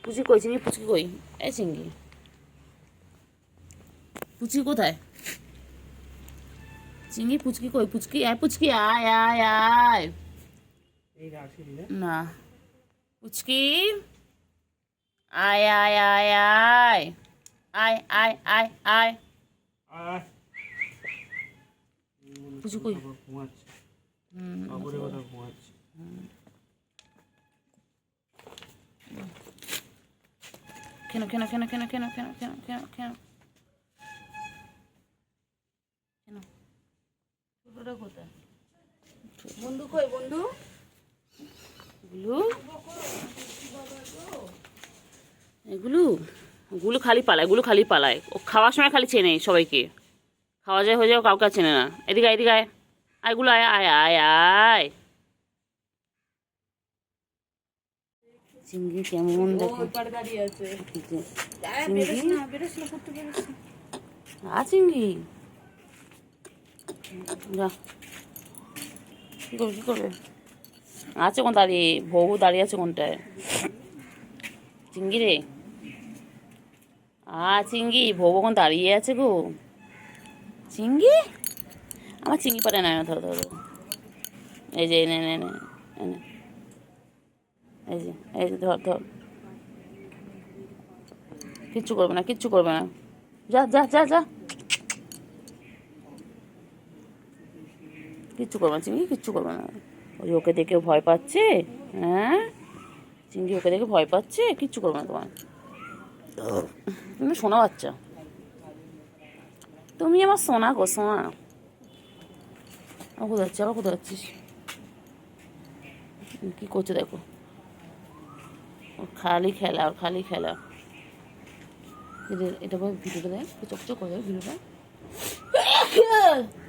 পুচি কই? চিংড়ি পুচকি কই? এই চিংড়ি, পুচকি কোথায়? চিংড়ি পুচকি কই? পুচকি আয়, পুচকি আয় আয় আয়। না, পুচকি আয় আয় আয় আয় আয় আয় আয় আয়। পুচকি কই? কেন কেন কেন কেন কেন কেন কেন কেন কেন কেন? ছোটটা কোথায়? বন্ধু কই? বন্ধু এগুলো এগুলো ওগুলো খালি পালায়, এগুলো খালি পালায়। ও খাওয়ার সময় খালি চেনে সবাইকে, খাওয়া যায় হয়ে যাও কাউকে আর চেনে না। এদিকে আয়, এদিকে আয়, আয়গুলো আয় আয় আয় আয়। চিংড়ি কেমন দেখো, দাঁড়িয়ে আছে। চিংড়ি যা, কি করবে কি করবে? আছে কোন দাঁড়িয়ে, বউ দাঁড়িয়ে আছে কোনটায়? চিংড়ি রে, চিংড়ি, বউ কোন দাঁড়িয়ে আছে গো? চিংড়ি, আমার চিংড়ি পারে না, ধরো ধরো, এই যে এনে এনে এনে এনে, এই যে এই যে ধর ধর, কিচ্ছু করবে না, কিচ্ছু করবে না, যা যা যা যা, কিচ্ছু করবে না চিংড়ি, কিচ্ছু করবে না। ওই ওকে দেখে ভয় পাচ্ছে, হ্যাঁ চিংড়ি ওকে দেখে ভয় পাচ্ছে, কিচ্ছু করবে না তোমার। তুমি সোনা বাচ্চা, তুমি আমার সোনা গো, সোনা। ও কোথায় যাচ্ছিস? আবার কোথায় যাচ্ছিস? কি করছে দেখো, ওর খালি খেলা, ওর খালি খেলা। এটা ভিডিওটা দেয়, চকচক করে দেয় ভিডিওটা,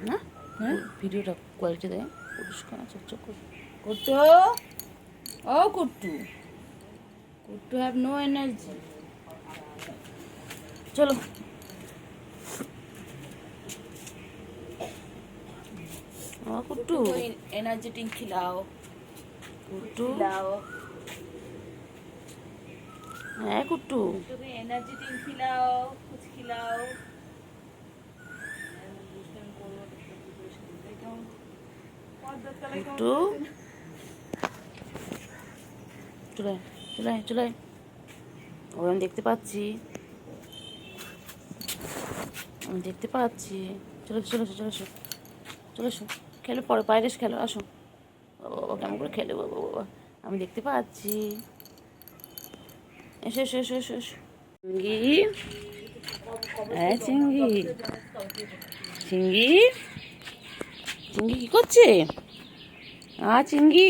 না হ্যাঁ ভিডিওটা কোয়ালিটি দেয় পরিষ্কার চকচক করে। কুট্টু, ও কুট্টু, কুট্টু হ্যাভ নো এনার্জি। চলো কুট্টু, एनर्जी ड्रिंक खिलाओ, কুট্টু, खिलाओ, হ্যাঁ কুট্টু, एनर्जी ड्रिंक खिलाओ, कुछ खिलाओ। কুট্টু, চলে আয়, চলে আয়, চলে আয়। ও আমি দেখতে পাচ্ছি, আমি দেখতে পাচ্ছি। চলে এসো চলে এসো চলে এসো চলে এসো, খেলো পরে, বাইরে এসে খেলো, আসো। বাবা বাবা কেমন করে খেলে, বাবা বাবা, আমি দেখতে পাচ্ছি। এসো এসো এসো এসো এসো। চিংড়ি, হ্যাঁ চিংড়ি, চিংড়ি, চিংড়ি কি করছে? চিংড়ি,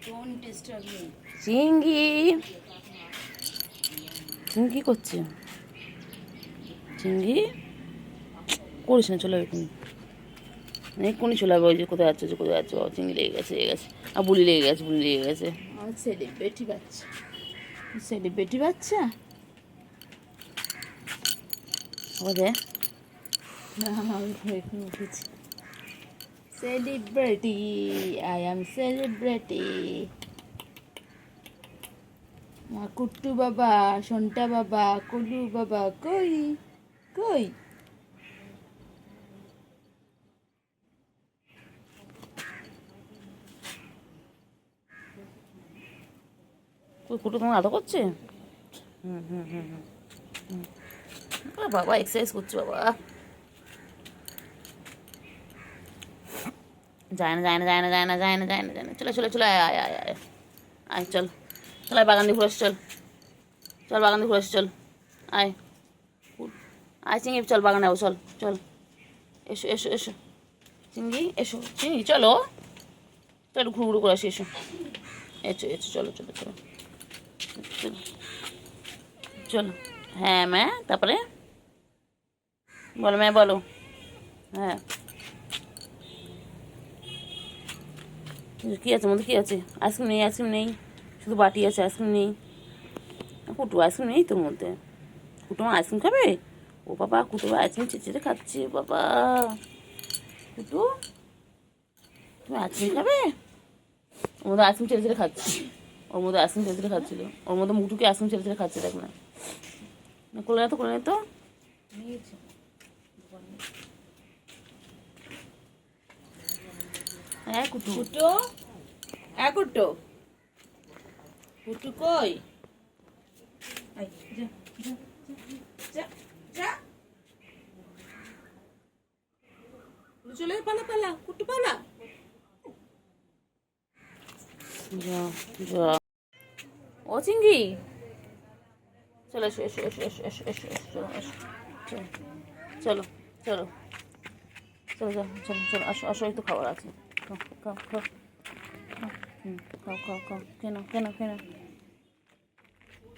Don't disturb me. চিংড়ি, চিংড়ি কি করছে? চিংড়ি করিস না, চলে যাবে এক্ষুনি চলে যাবে। ওই যে কোথায় যাচ্ছে, কোথায় যাচ্ছে, বাবা চিংড়ি লেগে গেছে, লেগে গেছে, আর বুলি লেগে গেছে, বুলি লেগে গেছে। और सेलिब्रिटी बच्चा, सेलिब्रिटी बच्चा। ও দে আমি এখন উঠেছি সেলিব্রিটি আই এম সেলিব্রিটি কুট্টু বাবা সন্টা বাবা কুলু বাবা কই কই কই কুটু তোমার আদর করছে হুম হুম হুম হুম বাবা এক্সারসাইজ করছে বাবা যায় না যায় না যায় না যায় না যায় না যায় না যায় না চলে চলে চলে আয় আয় আয় আয় আয় চল চল আয় বাগান দিয়ে ঘুরে আসি চল চল বাগান দিয়ে ঘুরে আসি চল আয় আয় চিংড়ি চল বাগানে যাবো চল চল এসো এসো এসো চিংড়ি এসো চিংড়ি চলো চলো ঘুরু ঘুরু করে আসি এসো এসো এসো চলো চলো চলো চলো চলো হ্যাঁ ম্যা তারপরে বলো ম্যা বলো হ্যাঁ কী আছে মধ্যে কী আছে আইসক্রিম নেই শুধু বাটি আছে আইসক্রিম নেই কুটু আইসক্রিম নেই তোর মধ্যে কুটু আমার আইসক্রিম খাবে ও বাবা কুটু আইসক্রিম চেঁচে খাচ্ছে বাবা কুটু তুমি আইসক্রিম খাবে ওর মধ্যে আইসক্রিম ছেড়ে ছেড়ে খাচ্ছে ওর মধ্যে আইসক্রিম ছেড়ে ছেড়ে খাচ্ছিল ওর মধ্যে মুটুকে আইসক্রিম ছেড়ে ছেড়ে খাচ্ছে দেখ না করলে না তো করলে না তো হ্যাঁ কুটু কুটু হ্যাঁ কুটু কুটু কই আই, যা, যা, যা, যা। চলে পালা পালা কুটু পালা যা যা ও চিংড়ি চলো এসো এসো এসো এসো এসো এসো এসো চলো এসো চলো চলো চলো চলো চলো চলো আসো আসো একটু খাবার আছে খাও খাও খাও খাও খাও খাও কেন কেন কেন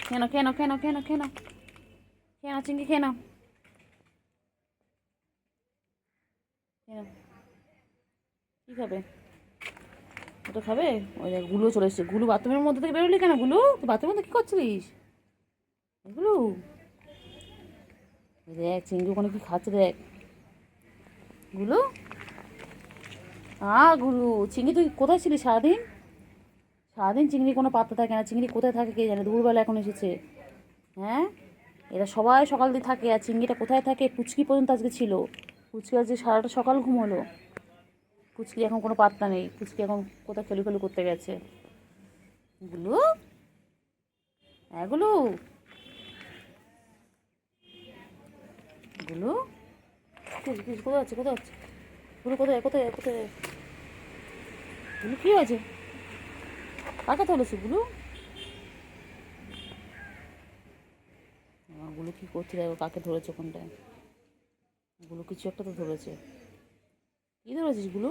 কেন কেন কেন কেন কেন কেন চিংড়ি কেন কেন কী খাবে ওটা খাবে ওই দেখ গুলো চলে এসছে গুলো বাথরুমের মধ্যে থেকে বেরোলি কেন গুলো তুই বাথরুমের মধ্যে কী করছিলিস এগুলো দেখ চিংড়ি ওখানে কি খাচ্ছে দেখ গুলো গুলো চিংড়ি তুই কোথায় ছিলিস সারাদিন সারাদিন চিংড়ি কোনো পাত্তা থাকে না চিংড়ি কোথায় থাকে কে জানে দুপুরবেলা এখন এসেছে হ্যাঁ এরা সবাই সকাল দিয়ে থাকে আর চিংড়িটা কোথায় থাকে পুচকি পর্যন্ত আজকে ছিল পুচকি আজকে সারাটা সকাল ঘুমোলো পুচকি এখন কোনো পাত্তা নেই পুচকি এখন কোথায় খেলু খেলু করতে গেছে গুলো গুলো গুলো কোথায় আছে কোথায় আছে গুলো কোথায় কোথায় কোথায় গুলো কী হয়েছে কাকে তুলেছে গুলো গুলো কী করছে দেখো কাকে ধরেছে কোনটায় গুলো কিছু একটা তো ধরেছে কী ধরেছিস গুলো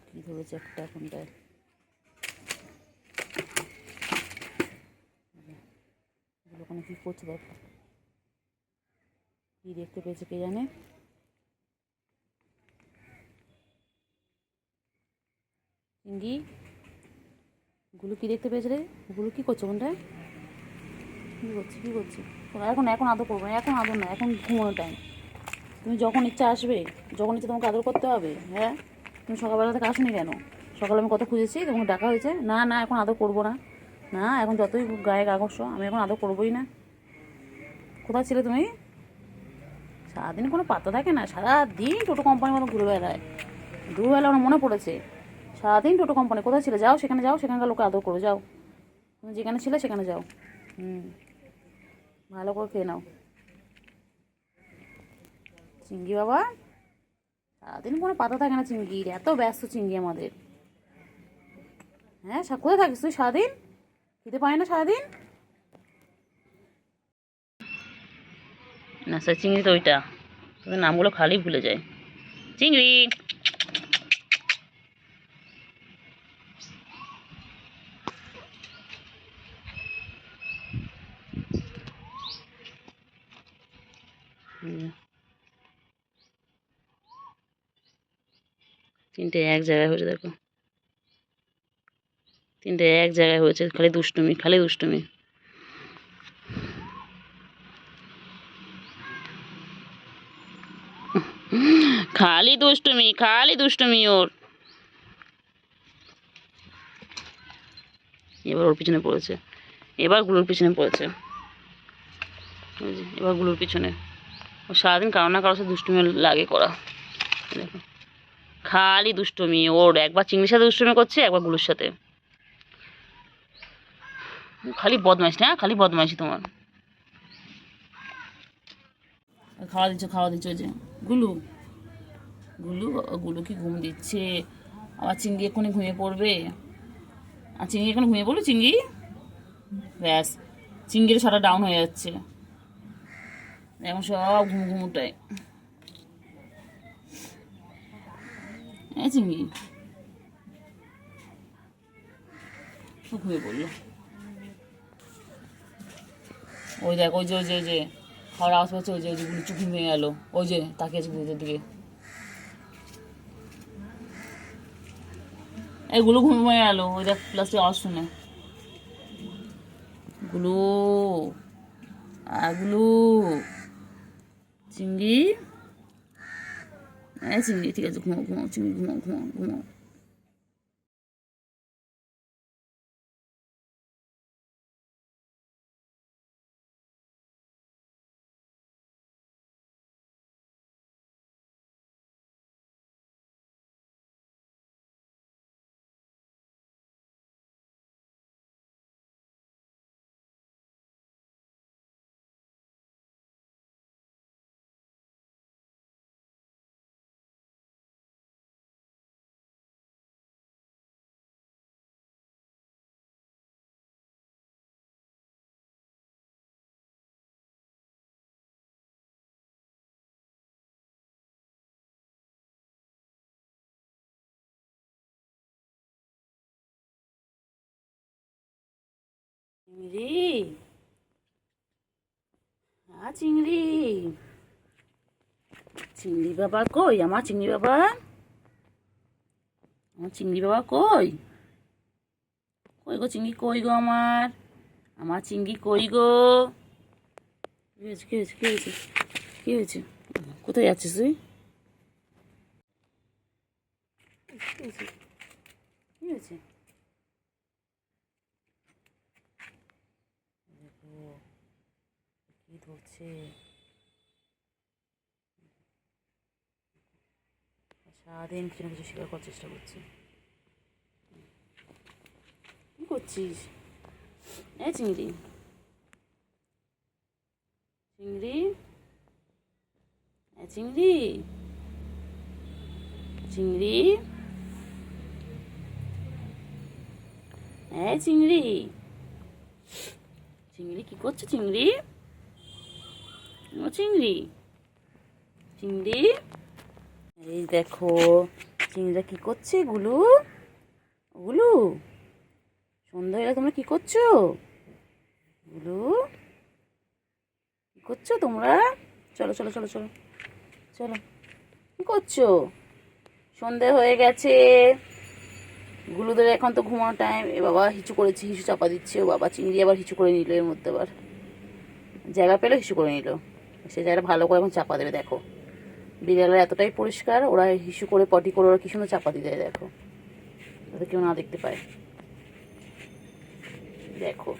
কী ধরেছে একটা কোনটায় গুলো ওখানে কী করছে দেখো কী দেখতে পেয়েছে কে জানে চিংড়ি গুলো কী দেখতে পেয়েছে রে গুলো কী করছে কোনটায় কী করছে কী করছে এখন এখন আদর করবো না এখন আদর না এখন ঘুমানোর টাইম তুমি যখন ইচ্ছা আসবে যখন ইচ্ছা তোমাকে আদর করতে হবে হ্যাঁ তুমি সকালবেলা থেকে আসোনি কেন সকালে আমি কত খুঁজেছি তোমাকে ডাকা হয়েছে না না এখন আদর করবো না না এখন যতই গায়ে গা ঘষো আমি এখন আদর করবোই না কোথায় ছিলে তুমি সারাদিন কোনো পাত্তা থাকে না সারাদিন টোটো কোম্পানির মতো ঘুরে বেড়ায় দুবেলা আমার মনে পড়েছে সারাদিন টোটো কোম্পানি কোথায় ছিলে যাও সেখানকার লোকে আদর করো যাও তুমি যেখানে ছিলে সেখানে যাও ভালো করে খেয়ে নাও চিংড়ি বাবা সারাদিন কোনো পাতা থাকে না চিংড়ির এত ব্যস্ত চিংড়ি আমাদের হ্যাঁ কোথায় থাকিস তুই সারাদিন খেতে পাই না সারাদিন না স্যার চিংড়ি তো ওইটা তোদের নামগুলো খালি ভুলে যায় চিংড়ি তিনটে এক জায়গায় হয়েছে দেখো তিনটে এক জায়গায় হয়েছে খালি দুষ্টুমি খালি দুষ্টুমি খালি দুষ্টুমি ওর। এবার ওর পিছনে পড়েছে, এবার গুলোর পিছনে পড়েছে, ওই যে এবার গুলোর পিছনে। ও সারাদিন কারো না কারোর সাথে দুষ্টুমি লাগে করা। দেখো খালি দুষ্টুমি ওর, একবার চিংড়ির সাথে দুষ্টুমি করছে, একবার গুলোর সাথে। খালি বদমাইশ না, খালি বদমাইশি তোমার। খাওয়া দিচ্ছ ওই যে গুলু, গুলু গুলু কি ঘুম দিচ্ছে। আবার চিংড়ি এক্ষুনি ঘুমিয়ে পড়বে। আর চিংড়ি এখন ঘুমিয়ে পড়লো চিংড়ি। ব্যাস, চিংড়ির সারা ডাউন হয়ে যাচ্ছে এখন, সব ঘুমুটায়। হ্যাঁ চিংড়ি ঘুমিয়ে পড়লো। ওই দেখ, ওই যে খাওয়ার আওয়াজ পাচ্ছে, ওই যে গুলো চুপ ঘুমিয়ে গেল, ওই যে তাকিয়েছে গুলোদের দিকে। এইগুলো ঘুমিয়ে গেল, ওই দেখ প্লাস্টিক আওয়াজ শুনে। গুলো গুলো চিংড়ি, হ্যাঁ চিংড়ি ঠিক আছে, ঘুমাও চিংড়ি, ঘুমাও। চিংড়ি, চিংড়ি, চিংড়ি বাবা কই, আমার চিংড়ি বাবা, আমার চিংড়ি বাবা কই, কই গো চিংড়ি, কই গো আমার চিংড়ি কই গো। কি হয়েছে কোথায় যাচ্ছিস তুই? কি হয়েছে? দেখো কি ধরছে, সারাদিন কিছু না কিছু শিকার করার চেষ্টা করছে। কি করছিস? চিংড়ি, চিংড়ি, চিংড়ি, চিংড়ি, চিংড়ি, চিংড়ি কি করছো চিংড়ি? ও চিংড়ি, চিংড়ি, এই দেখো চিংড়িটা কি করছে। গুলু, গুলু সন্ধ্যা হয়ে গেলে তোমরা কি করছো? গুলু কি করছো তোমরা? চলো চলো চলো চলো চলো, কি করছো? সন্ধে হয়ে গেছে, গুলুদের এখন তো ঘুমানোর টাইম। এ বাবা হিচু করেছে, হিচু চাপা দিচ্ছে। ও বাবা চিংড়ি আবার হিচু করে নিল, এর মধ্যে আবার জায়গা পেলো হিসু করে নিল। সে জায়গাটা ভালো করে এখন চাপা দেবে। দেখো বিড়ালরা এতটাই পরিষ্কার, ওরা হিসু করে পটি করে ওরা কি সুন্দর চাপা দিয়ে দেয়। দেখো যাতে কেউ না দেখতে পায়। দেখো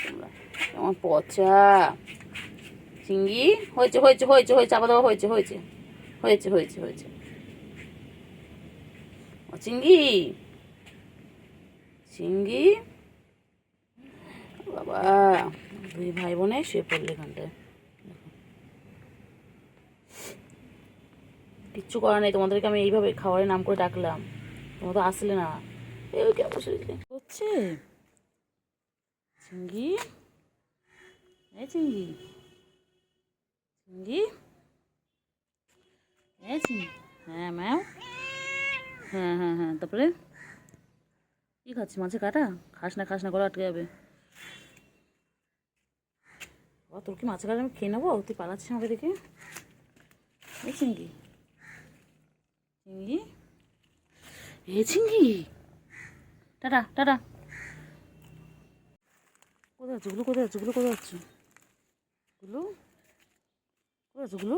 তোমরা কেমন পচা চিংড়ি। হয়েছে হয়েছে হয়েছে হয়েছে, চাপা দেওয়া হয়েছে হয়েছে হয়েছে হয়েছে হয়েছে। ও চিংড়ি, চিংড়ি বাবা, দুই ভাই বোনে শুয়ে পড়লে এখানটায়। কিচ্ছু করার নেই, তোমাদেরকে আমি এইভাবে খাবারের নাম করে ডাকলাম, তোমরা তো আসলে না। এই কেমন হচ্ছে চিংড়ি, চিংড়ি, চিংড়ি, চিংড়ি, হ্যাঁ ম্যাম, হ্যাঁ তারপরে কি খাচ্ছি? মাছের কাটা? খাস না গলা আটকে যাবে। তোর কি মাছের কাটা আমি খেয়ে নেবো? তুই পালাচ্ছিস আমাকে দেখে। এই চিংড়ি, চিংড়ি, চিংড়ি, টাটা টাটা। কোথায় যাচ্ছ গুলো? কোথায় যাচ্ছ গুলো? কোথায় যাচ্ছ গুলো? কোথায় যাচ্ছ গুলো?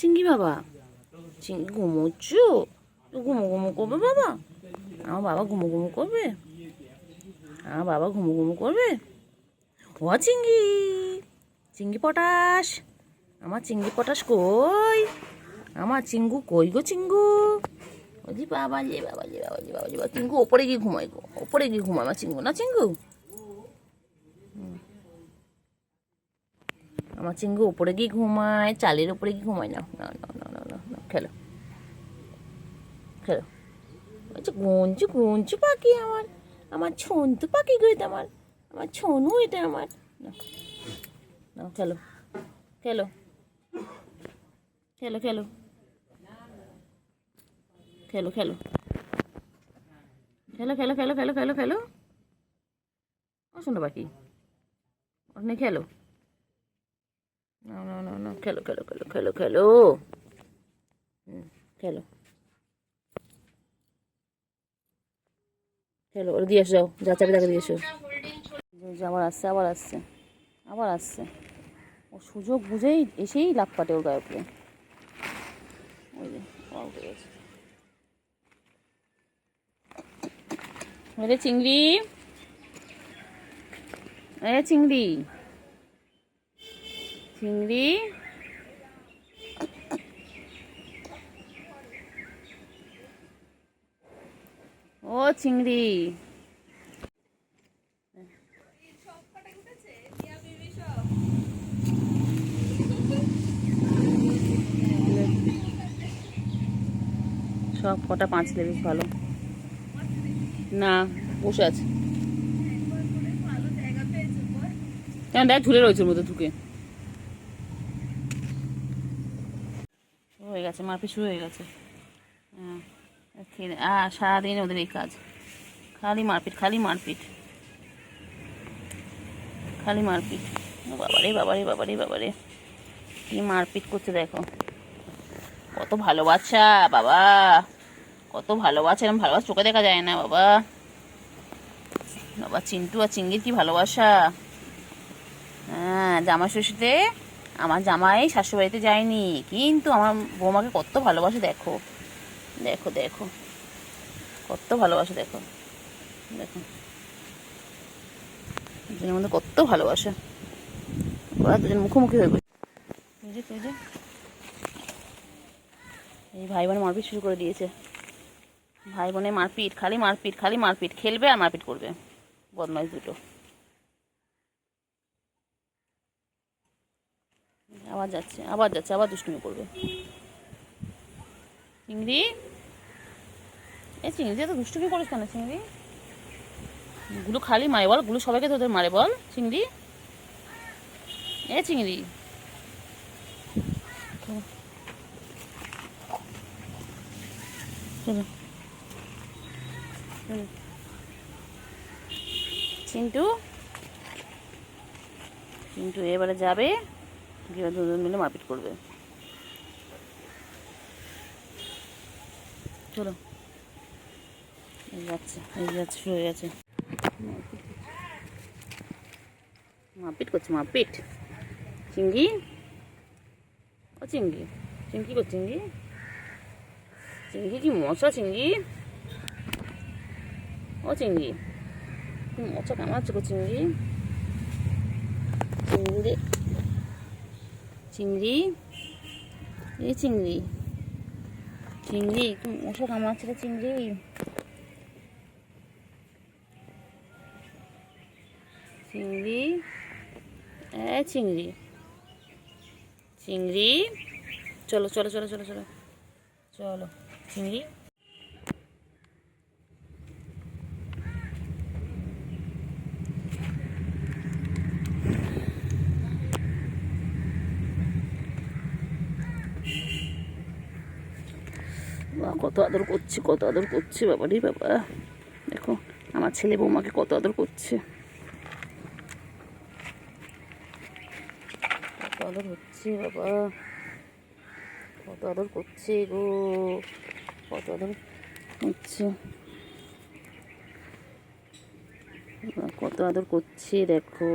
চিঙ্গি বাবা, চিঙ্গি ঘুমোচ্ছ? তো ঘুমো ঘুমো করবে বাবা? আমার বাবা ঘুমো ঘুমো করবে? আমার বাবা ঘুমো ঘুমো করবে? ও চিঙ্গি, চিঙ্গি পটাশ, আমার চিঙ্গি পটাশ কই? আমার চিঙ্গু কই গো চিঙ্গু? ওজি বাবা যে বাবা যে বাবা যে বাবা যে বাবা, চিঙ্গু ওপরে গিয়ে ঘুমায় গো, ওপরে গিয়ে ঘুমায় আমার চিঙ্গু, না চিঙ্গু? আমার চিঙ্গু ওপরে গিয়ে ঘুমায়, চালের ওপরে গিয়ে ঘুমায়। না না না না না না না, খেলো খেলো। আচ্ছা গঞ্জু গঞ্জু পাখি আমার, আমার ছন্তু পাখি গো এটা আমার, আমার ছনু এটা আমার। না না, খেলো খেলো খেলো খেলো খেলো খেলো খেলো খেলো খেলো খেলো খেলো খেলো। ও শোনো পাখি, ওখানে খেলো। না না না না, খেলো খেলো খেলো খেলো খেলো। খেলো খেলো, ওরা দিয়ে এসো, যাও যা চাবি তাকে দিয়ে এসো। আবার আসছে আবার আসছে আবার আসছে, ও সুযোগ বুঝেই এসেই লাফ কাটে ওর গায়ে উপরে। ওই যে উঠে গেছে। আরে চিংড়ি, এ চিংড়ি, চিংড়ি, ও চিংড়ি। সব কটা পাঁচলে বেশ ভালো না, বসে আছে কেন, দেখ ঝুলে রয়েছে ওর মধ্যে ঢুকে। হয়ে গেছে, মারপিট শুরু হয়ে গেছে। হ্যাঁ, সারাদিন ওদের এই কাজ, খালি মারপিট খালি মারপিট খালি মারপিট। বাবারে বাবারে বাবারে বাবারে, কি মারপিট করছে দেখো। কত ভালোবাসা বাবা, কত ভালোবাসা, এরকম ভালোবাসা চোখে দেখা যায় না বাবা। বাবা চিন্টু আর চিঙ্গির কি ভালোবাসা। হ্যাঁ, জামাই ষষ্ঠীতে আমার জামাই শাশুড়িবাড়িতে যায়নি, কিন্তু আমার বৌমাকে কত ভালোবাসে দেখো দেখো দেখো, কত ভালোবাসে দেখো দেখো, দুজনের মধ্যে কত ভালোবাসা। ওরা দুজন মুখোমুখি হয়ে গেছে। তুই যে এই ভাই বোনে মারপিট শুরু করে দিয়েছে। ভাই বোনে মারপিট, খালি মারপিট খালি মারপিট, খেলবে আর মারপিট করবে, বদমাইশ দুটো। আবার যাচ্ছে আবার যাচ্ছে, আবার দুষ্টুমি করবে। চিংড়ি, এই চিংড়ি তো দুষ্টুমি করিস কেন চিংড়ি? গুলো খালি মারে বল, গুলো সবাইকে তোদের মারে বল চিংড়ি। এ চিংড়ি, চলো চলো। চিন্টু, চিন্টু এবারে যাবে গিয়ে দুজন মিলে মারপিট করবে। চলো, এই যাচ্ছে এই যাচ্ছে, শুরু হয়ে গেছে, মারপিট করছে মারপিট। চিংড়ি, ও চিংড়ি, চিংড়ি করছে চিংড়ি, চিংড়ি কি মশা চিংড়ি, ও চিংড়ি কি মশা কামাচ্ছে গো চিংড়ি। চিংড়ি চিংড়ি, এই চিংড়ি, চিংড়ি কি মশা কামাচ্ছে রে চিংড়ি। চিংড়ি, এ চিংড়ি, চিংড়ি, চলো চলো চলো চলো চলো চলো চিংড়ি। কত আদর করছি কত আদর করছে বাবা রে বাবা, দেখো আমার ছেলে বৌমাকে কত আদর করছে, কত আদর হচ্ছে বাবা, কত আদর করছে গো, কত আদর হচ্ছে, কত আদর করছে দেখো,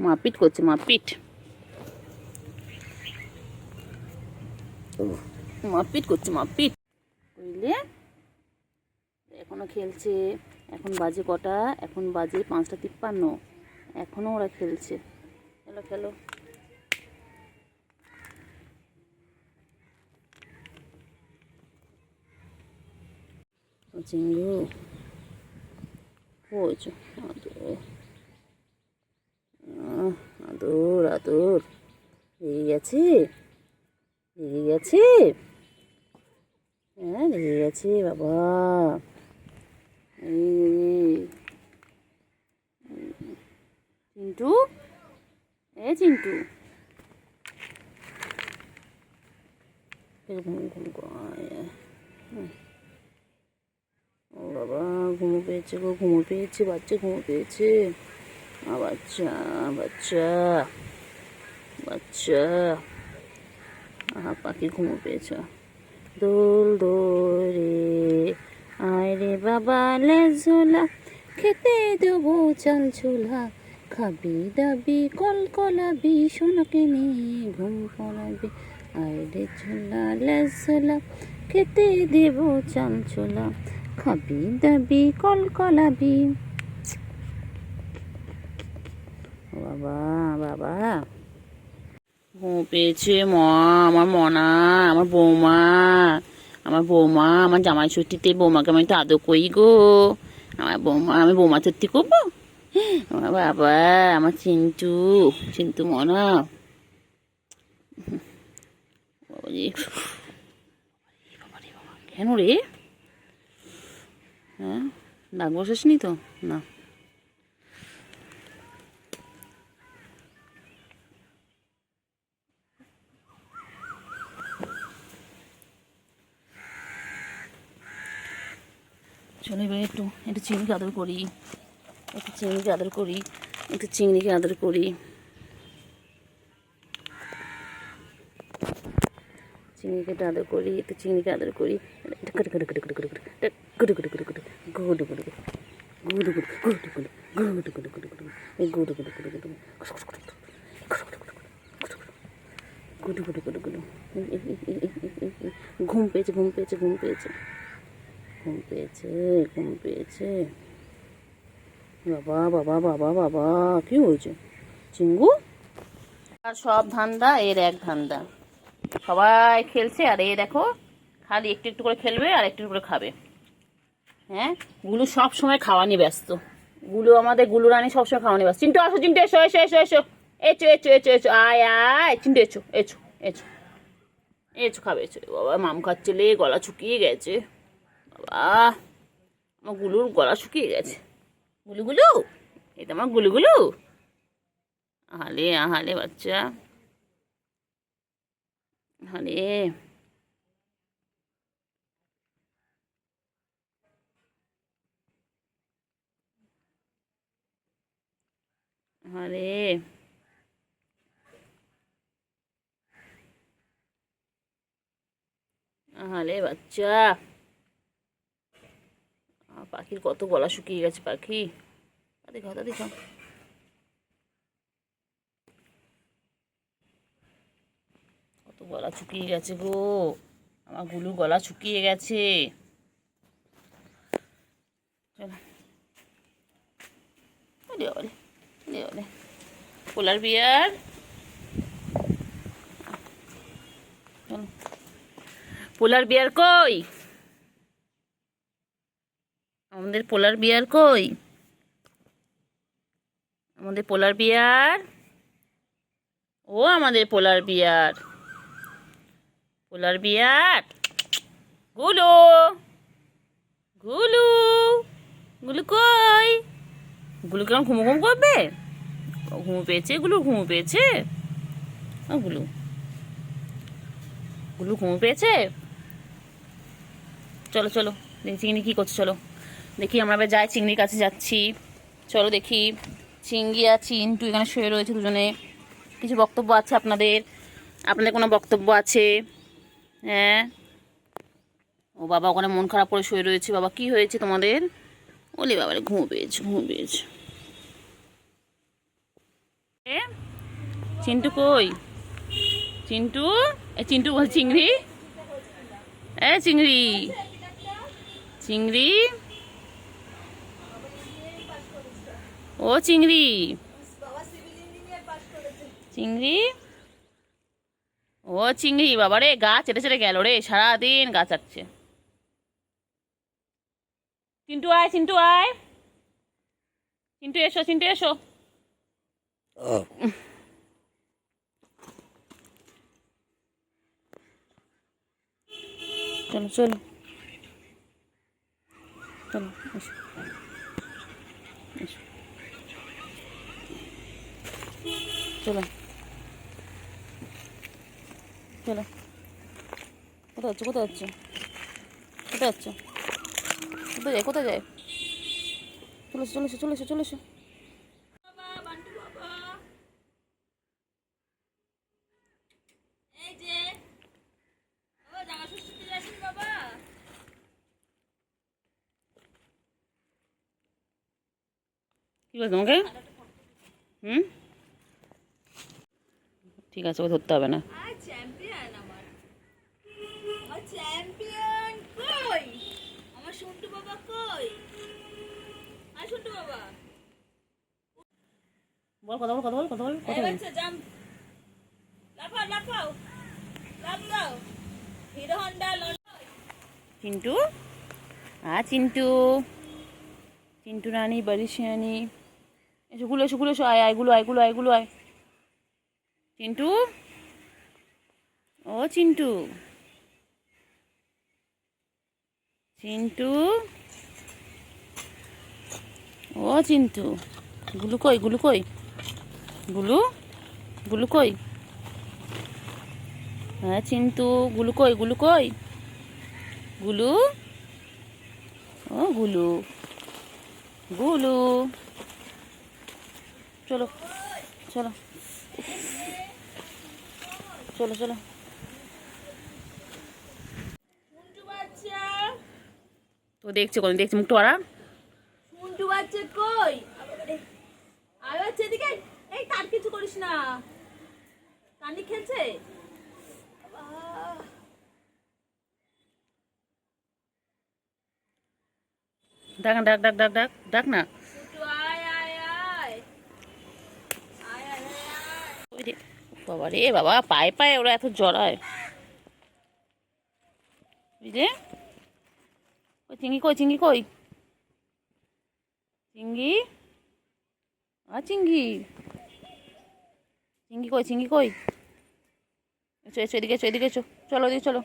মারপিট করছে মারপিট। মারপিট করছে, মারপিট বুঝলে। এখনো খেলছে। এখন বাজে কটা? এখন বাজে 5:53। এখনো ওরা খেলছে। খেলো খেলো। চিঙ্গু হয়েছে। আদর আদর লেগে গেছে, লেগে গেছে। হ্যাঁ লেগে গেছে বাবা। চিন্টু, চিন্টু ও বাবা, ঘুমো পেয়েছে গো, ঘুমো পেয়েছে বাচ্চা, ঘুমো পেয়েছে। বাচ্চা বাচ্চা বাচ্চা, পাখি ঘুমো পেয়েছে। দোল দোল রে আয় রে বাবা লেজোলা, খেতে দেবো চাল ছোলা, খাবি দাবি কলকলাবি, সোনাকে নিয়ে ঘুম পড়াবি। আয় রে ছোলা লেজোলা, খেতে দেবো চাল ছোলা, খাবি দাবি কলকলাবি। বাবা বাবা ঘুম পেয়েছে মা, আমার মনা, আমার বৌমা, আমার বৌমা, আমার জামাই ষষ্ঠীতে বৌমাকে আমি তো আদর করি গো। আমার বৌমা, আমি বৌমা সত্যি করবো? আমার বাবা, আমার চিন্টু, চিন্টু মনা। কেন রে? হ্যাঁ, ডাক বসাসনি তো? না। চলো এবার একটু একটু চিংড়িকে আদর করি, একটু চিংড়িকে আদর করি, একটু চিংড়িকে আদর করি। চিংড়িকে একটু আদর করি, একটু চিংড়িকে আদর করি। ঘুম পেয়েছে, ঘুম পেয়েছে, ঘুম পেয়েছে, ঘুম পেয়েছে, ঘুম পেয়েছে। বাবা বাবা বাবা বাবা, কি হয়েছে চিঙ্গু? আর সব ধান্দা এর এক ধান্দা, সবাই খেলছে আর এ দেখো খালি একটু একটু করে খেলবে আর একটু একটু করে খাবে। হ্যাঁ, গুলু সব সময় খাওয়া নিয়ে ব্যস্ত। গুলু আমাদের গুলু রানী সবসময় খাওয়া নিয়ে ব্যস্ত। চিন্টু আসো, চিন্টু এসো এসো এসো এসো, এসো এসো এসো এসো, আয় আয় চিন্টু এসো এসো এসো এসো, খাবে এসো। বাবা মাম খাচ্ছে লে, গলা শুকিয়ে গেছে বাবা, আমার গুলুর গলা শুকিয়ে গেছে। গুলু গুলু, এটা আমার গুলু গুলু। আহালে আহালে বাচ্চা, আহালে। আরে আরে বাচ্চা, পাখির কত গলা শুকিয়ে গেছে। পাখি দেখাও, তা দেখাও। কত গলা শুকিয়ে গেছে গো, আমার গুলুর গলা শুকিয়ে গেছে। চলো পোলার বিয়ার, চলো। পোলার বিয়ার কই? আমাদের পোলার বিয়ার কই? আমাদের পোলার বিয়ার, ও আমাদের পোলার বিয়ার, পোলার বিয়ার। গুলু গুলু, গুলু কই? গুলু কেমন ঘুমো ঘুম করবে? ঘুমো পেয়েছে গুলু, ঘুমো পেয়েছে। গুলু গুলু ঘুমো পেয়েছে। চলো চলো দেখি চিংড়ি কী করছে, চলো দেখি। আমরা এবার যাই, চিংড়ির কাছে যাচ্ছি। চলো দেখি। চিংড়ি আর চিন্টু এখানে শুয়ে রয়েছে দুজনে। কিছু বক্তব্য আছে আপনাদের? আপনাদের কোনো বক্তব্য আছে? হ্যাঁ, ও বাবা ওখানে মন খারাপ করে শুয়ে রয়েছে। বাবা কি হয়েছে তোমাদের? ওলে বাবা রে, ঘুমো পেয়েছে, ঘুমো পেয়েছে। চিন্টু কই? চিন্টু, এ চিন্টু বল চিংড়ি, এ চিংড়ি, চিংড়ি, ও চিংড়ি, চিংড়ি, ও চিংড়ি, বাবা রে গা চেটে চেটে গেল রে, সারাদিন গা চাটছে। চিন্টু আয়, চিন্টু আয়, চিন্টু এসো, চিন্টু এসো। চলো চলো চলো, এসো এসো, চলো চলো। কোথায় যাচ্ছ, কোথায় যাচ্ছ, কোথায় যাচ্ছ, কোথায় যায়, কোথায় যায়? চলে এসো, চলে এসো, চলে এসো, চলে এসো। কি বলছো তোমাকে? হুম, ঠিক আছে, ও ধরতে হবে না। চ্যাম্পিয়ন আমার চ্যাম্পিয়ন কই? আমার সন্টু বাবা কই? আর সন্টু বাবা বল, কথা বল, কথা বল, কথা বল, কথা বল। বাচ্চা জাম্প, লাফাও লাফাও, লাফ দাও। হিরো হন্ডা চিন্টু, চিন্টু, চিন্টু রানী বাড়ি শিয়ানি, এসো গুলো, এসো গুলো, এসো, আয় আয়, গুলো আয়, গুলো আয়, গুলো আয়। চিন্টু, ও চিন্টু, চিন্টু, ও চিন্টু, গুলু কই, গুলু কই, গুলু, গুলু কই? হ্যাঁ চিন্টু, গুলু কই, গুলু কই, গুলু, ও গুলু, গুলু, চলো চলো চলো চলো। সন্টু বাচ্চা, তো দেখছে, কোন দেখছে, মুখটা ওরা। সন্টু বাচ্চা কই? আয় বাচ্চা এদিকে, এই তার কিছু করিস না, কানি খেলছে। ডাক না, ডাক ডাক ডাক ডাক ডাক না। সন্টু আয় আয় আয় আয় আয় আয়। ওই রে, বাবা রে বাবা, পায়ে পায়ে ওরা এত জড়ায়। বুঝলে, ওই চিংড়ি কই, চিংড়ি কই, চিংড়ি, চিংড়ি, চিংড়ি কই, চিংড়ি কই? এসো এসো, এদিকে এসো, এদিকে এসো, চলো এদিকে চলো,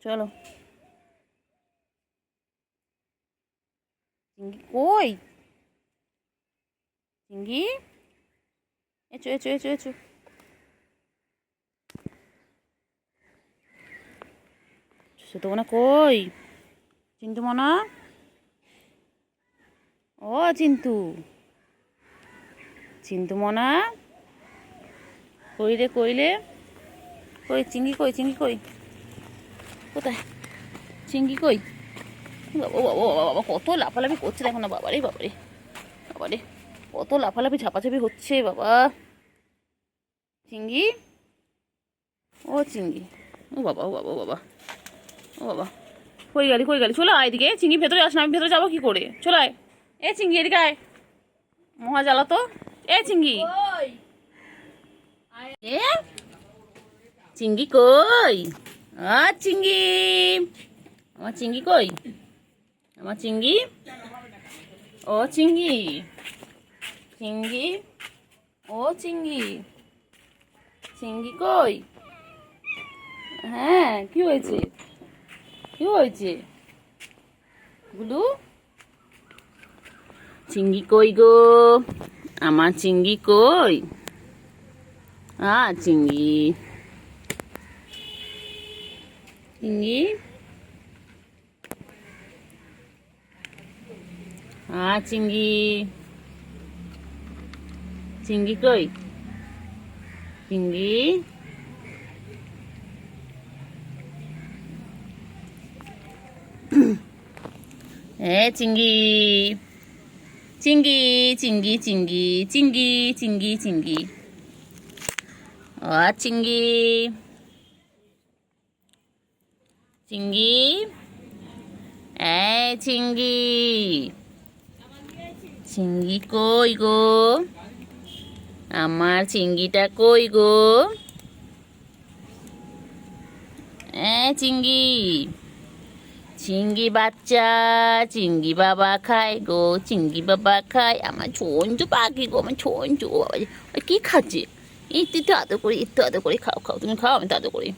চলো। চিংড়ি কই, চিংড়ি, এসো এসো এসো এসো। সে তো মনে কই, চিন্টু মনা, ও চিন্তু, চিন্তু মনা, কই রে, কইলে, কই চিংড়ি কই, চিংড়ি কই, কোথায় চিংড়ি কই? বাবা বাবা বাবা বাবা, কত লাফালাফি করছে দেখো না, বাবারে বাবারে, বাবারে কত লাফালাফি ঝাপাঝাপি হচ্ছে বাবা। চিংড়ি, ও চিংড়ি, ও বাবা, ও বাবা, ও বাবা, ও বাবা, কই গেলি, কই গেলি? চলে আয় এদিকে, চিংড়ি ভেতরে আস না, আমি ভেতরে যাবো কি করে? চলে আয়, এ চিংড়ি এদিকে আয়, মহা জ্বালা তো, এ চিংড়ি, কই? এ চিংড়ি কই, চিংড়ি, আমার চিংড়ি কই, আমার চিংড়ি, ও চিংড়ি, চিংড়ি, ও চিংড়ি, চিংড়ি কই? হ্যাঁ, কি হয়েছে, কি হয়েছে গুলু? চিংড়ি কই গো, আমার চিংড়ি কই? চিংড়ি, চিংড়ি, চিংড়ি, চিংড়ি কই, চিংড়ি, চিংড়ি, চিংড়ি, চিংড়ি, চিংড়ি, চিংড়ি, চিংড়ি, চিংড়ি, চিঙ্গি চিঙ্গি, এই চিঙ্গি, চিঙ্গি কই গো, আমার চিঙ্গিটা কই গো, চিঙ্গি, চিঙ্গি বাচ্চা, চিঙ্গি বাবা খায় গো, চিঙ্গি বাবা খায়, আমার ছোঞ্চু পাখি গো, আমার ছোঞ্চু বাবা কি খাচ্ছে, একটু একটু আদর করি, একটু আদর করি, খাও খাও, তুমি খাও, আমি তো আদর করি।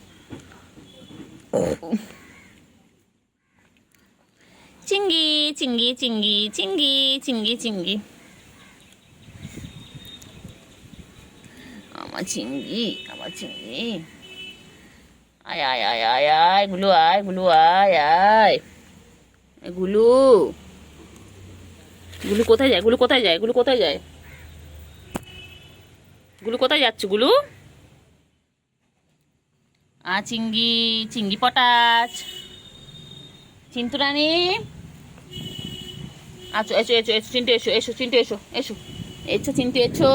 চিঙ্গি চিঙ্গি চিঙ্গি চিঙ্গি চিঙ্গি চিঙ্গি, আমার চিঙ্গি, আমার চিঙ্গি, আয় আয় আয় আয় আয় গুলু, আয় গুলু, আয় আয় গুলু, গুলু কোথায় যায়, গুলু কোথায় যায়, গুলু কোথায় যায়, গুলু কোথায় যাচ্ছে গুলু, চিঙ্গি, চিঙ্গি পটাশ, চিন্তু রানী, আচ্ছা এসো এসো এসো চিন্টু, এসো এসো চিন্টু, এসো এসো এসো চিন্টু, এসো,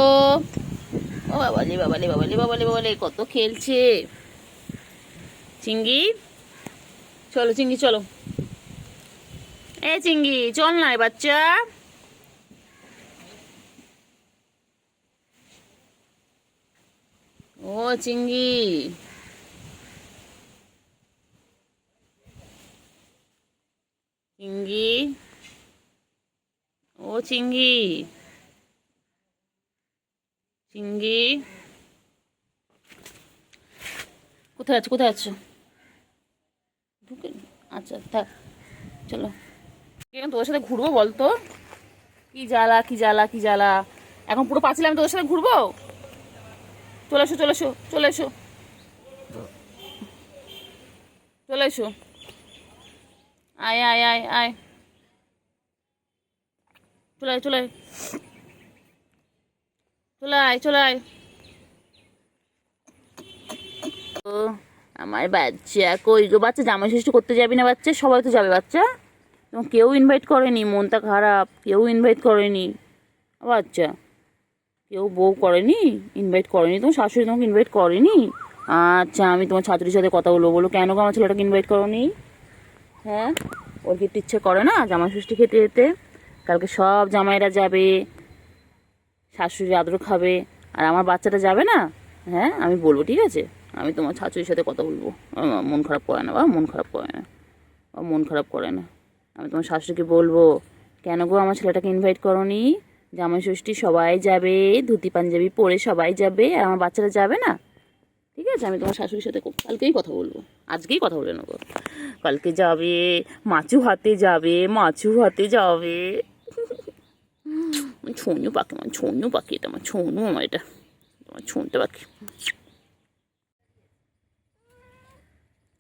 ও বাবালে বাবালে বাবালে বাবালে বাবালে কত খেলছে চিঙ্গি, চলো চিঙ্গি চলো, চিঙ্গি চল না বাচ্চা, ও চিঙ্গি, চিঙ্গি, ও চিঙ্গি, চিঙ্গি কোথায় আছো, কোথায় আছো, ঢুকে, আচ্ছা থাক, চলো এখন তোদের সাথে ঘুরবো, বলতো কি জ্বালা কি জ্বালা কি জ্বালা, এখন পুরো পাঁচিলে আমি তোদের সাথে ঘুরবো, চলে এসো চলে এসো চলে এসো চলে এসো, আয় আয় আয় আয়, চলে আয় চলে আয় চলে আয় চলে আয়, ও আমার বাচ্চা কই গো, বাচ্চা জামাই ষষ্ঠী করতে যাবি না বাচ্চা, সবাই তো যাবে বাচ্চা, তোমার কেউ ইনভাইট করেনি, মনটা খারাপ, কেউ ইনভাইট করেনি বাচ্চা, কেউ বউ করেনি, ইনভাইট করেনি, তোমার শাশুড়ি তোমাকে ইনভাইট করেনি, আচ্ছা আমি তোমার ছাত্রীর সাথে কথা বলবো, বলো কেন গো আমার ছেলেটাকে ইনভাইট করোনি, হ্যাঁ ওর কি একটু ইচ্ছে করে না জামাই ষষ্ঠী খেতে যেতে, কালকে সব জামাইরা যাবে, শাশুড়ি আদর খাবে, আর আমার বাচ্চাটা যাবে না, হ্যাঁ আমি বলবো ঠিক আছে, আমি তোমার শাশুড়ির সাথে কথা বলবো, মন খারাপ করে না বা মন খারাপ করে না, মন খারাপ করে না, আমি তোমার শাশুড়িকে বলবো কেন গো আমার ছেলেটাকে ইনভাইট করোনি, জামাই ষষ্ঠী সবাই যাবে, ধুতি পাঞ্জাবি পরে সবাই যাবে, আর আমার বাচ্চাটা যাবে না, ঠিক আছে আমি তোমার শাশুড়ির সাথে কালকেই কথা বলবো, আজকেই কথা বলে নেবো, কালকে যাবে, মাছু হাতে যাবে, মাছু হাতে যাবে, ছোনু পাখি, আমার ছোনু পাখি, এটা আমার ছোনু, আমার এটা তোমার ছোনটা পাখি,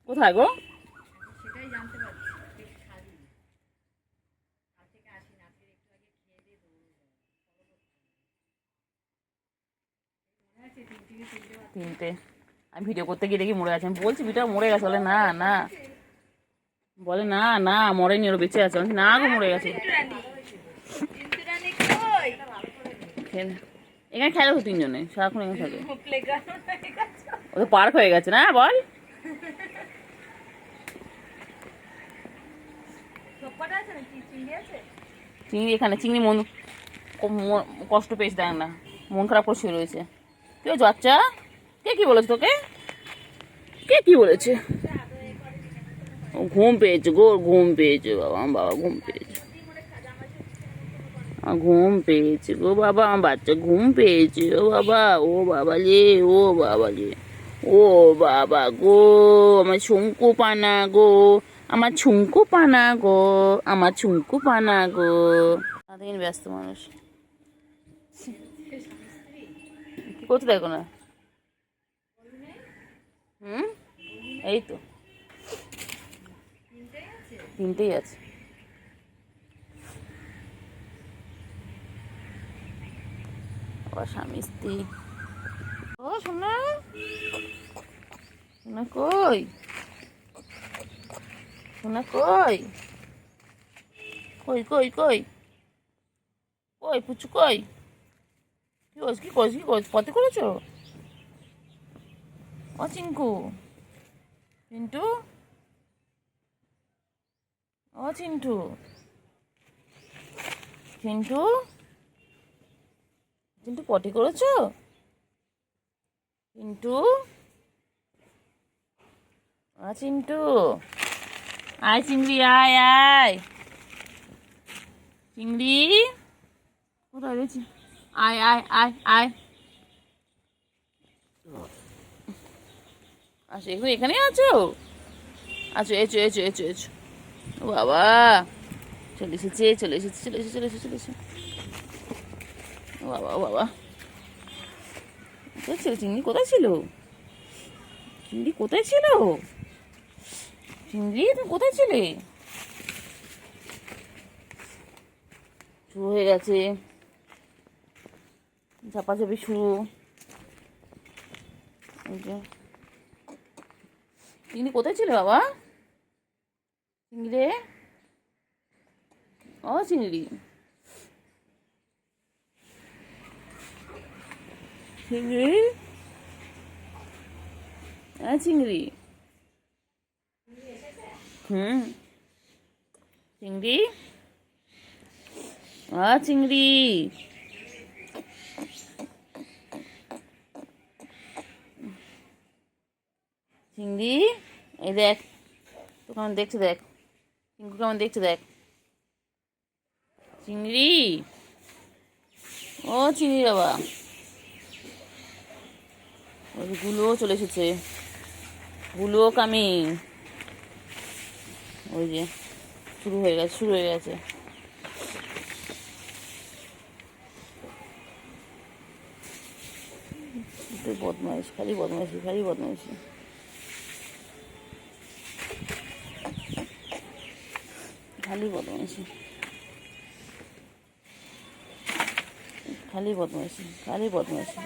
কোথায় গো, তিনটে, আমি ভিডিও করতে গিয়ে দেখি মরে গেছে, আমি বলছি ভিডিও মরে গেছে, বলে না না, বলে না না মরেনি, ওর বেঁচে আছে, না গো মরে গেছে, এখানে খেলে তো তিনজনে সারাক্ষণ এখানে থাকে, ওদের পার্ক হয়ে গেছে না বল, চিংড়ি এখানে, চিংড়ি মন কষ্ট পেয়েছে, দেখ না মন খারাপ করে শুয়ে রয়েছে, কি হয়েছে বাচ্চা, কে কি বলেছে তোকে, কে কি বলেছে, ঘুম পেয়েছে গো, ঘুম পেয়েছে বাবা, আমার বাবা ঘুম পেয়েছে, ঘুম পেয়েছে গো বাবা, আমার বাচ্চা ঘুম পেয়েছে, ও বাবা, ও বাবা রে, ও বাবা রে, ও বাবা গো, আমার ছুঙ্কু পানা গো, আমার ছুঙ্কু পানা গো, আমার ছুঙ্কু পানা গো, সারাদিন ব্যস্ত মানুষ, কি করতে দেখো না, এই তো তিনটেই আছে, স্বামী স্ত্রী, ও সোনা, সোনা কই, সোনা কই, কই কই কই কই পুচু কই, কি করছ কি করছ কি করছ, পথে করেছো, ও চিঙ্কু, চিন্টু, ও চিন্টু, চিন্টু, চিন্টু পটি করেছো? চিন্টু, চিন্টু, আয় চিংড়ি, আয় আয় চিংড়ি, কোথায় গেছি? আয় আয় আয় আয়, আচ্ছা এখন এখানে আছো? আচ্ছা এসো এসো এসো এসো, ও বাবা, চলে এসেছে চলে এসেছে চলে এসেছে চলে এসেছে চলে এসেছে, ও বাবা ও বাবা, কোথায় ছিল চিংড়ি? কোথায় ছিল চিংড়ি? কোথায় ছিল চিংড়ি? তুমি কোথায় ছিলে? শুরু হয়ে গেছে ঝাপাঝাপি শুরু। এই যে চিংড়ি কোথায় ছিল বাবা? চিংড়ি রে, ও চিংড়ি, চিংড়ি, হ্যাঁ চিংড়ি, চিংড়ি, চিংড়ি, চিংড়ি, এই দেখ তো কেমন দেখছে, দেখ চিংড়ি কেমন দেখছে, দেখ চিংড়ি, ও চিংড়ি বাবা, ওই যে গুলো চলে এসেছে, গুলো কামিং, ওই যে শুরু হয়ে গেছে শুরু হয়ে গেছে। বদমাইশ, খালি বদমাইশি খালি বদমাইশি, খালি বদমাইশি খালি বদমাইশি খালি বদমাইশি,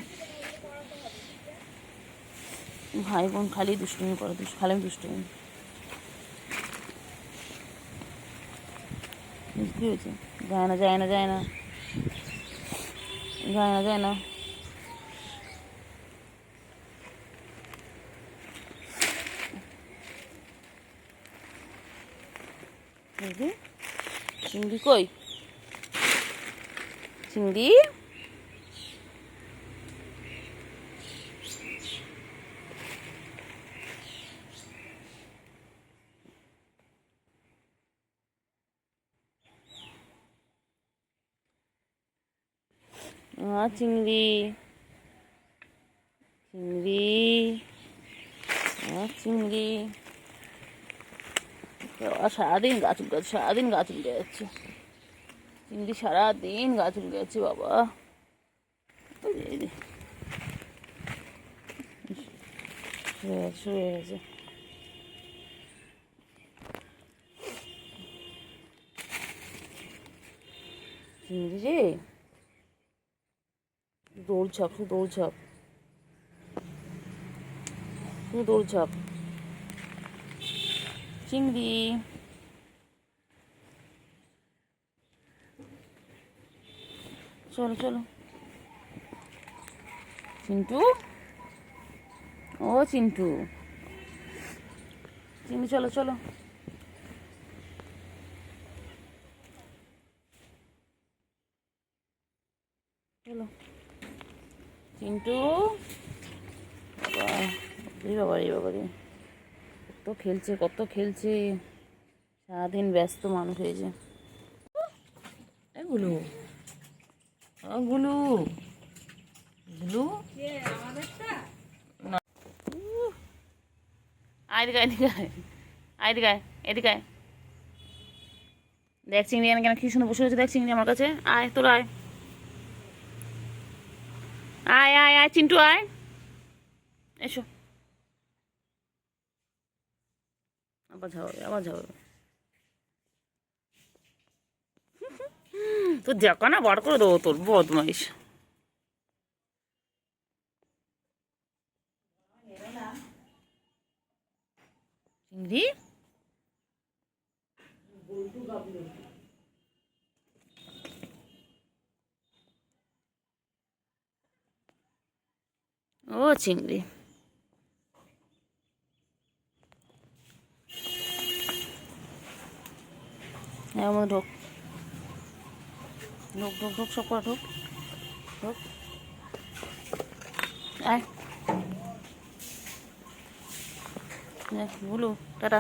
ভাই বোন খালি দুষ্টুমি করে, খালি দুষ্টুমি। কি হয়েছে? যায় না যায় না যায় না যায় না যায় না, চিংড়ি কই? চিংড়ি, চিংড়ি, চিংড়ি, চিংড়ি, সারাদিন গাছ উল্কে যাচ্ছে, সারাদিন গাছ উল্কে যাচ্ছে চিংড়ি, সারাদিন গাছ উল্কে যাচ্ছে বাবা। শুরু হয়ে গেছে চিংড়ি রে, দৌড়ঝাঁপ শুধু দৌড়ঝাঁপ শুধু দৌড়ঝাঁপ, চিংড়ি, চলো চলো চিন্টু, ও চিন্টু, চিংড়ি চলো চলো, চলো চিন্টু, বাবা রে বাবা রে বাবা রে, কত খেলছে কত খেলছে, সারাদিন ব্যস্ত মানুষ হয়েছে। গুলু, গুলু, গুলু, আয় এদিকে এদিকে আয় এদিকে এদিকে, দেখ চিংড়ি কেন কি সুন্দর বসে রয়েছে, দেখ চিংড়ি আমার কাছে, আয় তোর আয় আয় আয় আয় চিন্টু আয়, এসো, আবার ঝাড়াবে আবার ঝাড়াবে, তোর দেখা না বার করে দেবো তোর, বদমাইশ। চিংড়ি, ও চিংড়ি, এর মধ্যে ঢোক ঢোক ঢোক ঢোক সব করা ঢোক ঢোক আয় গুলু টাটা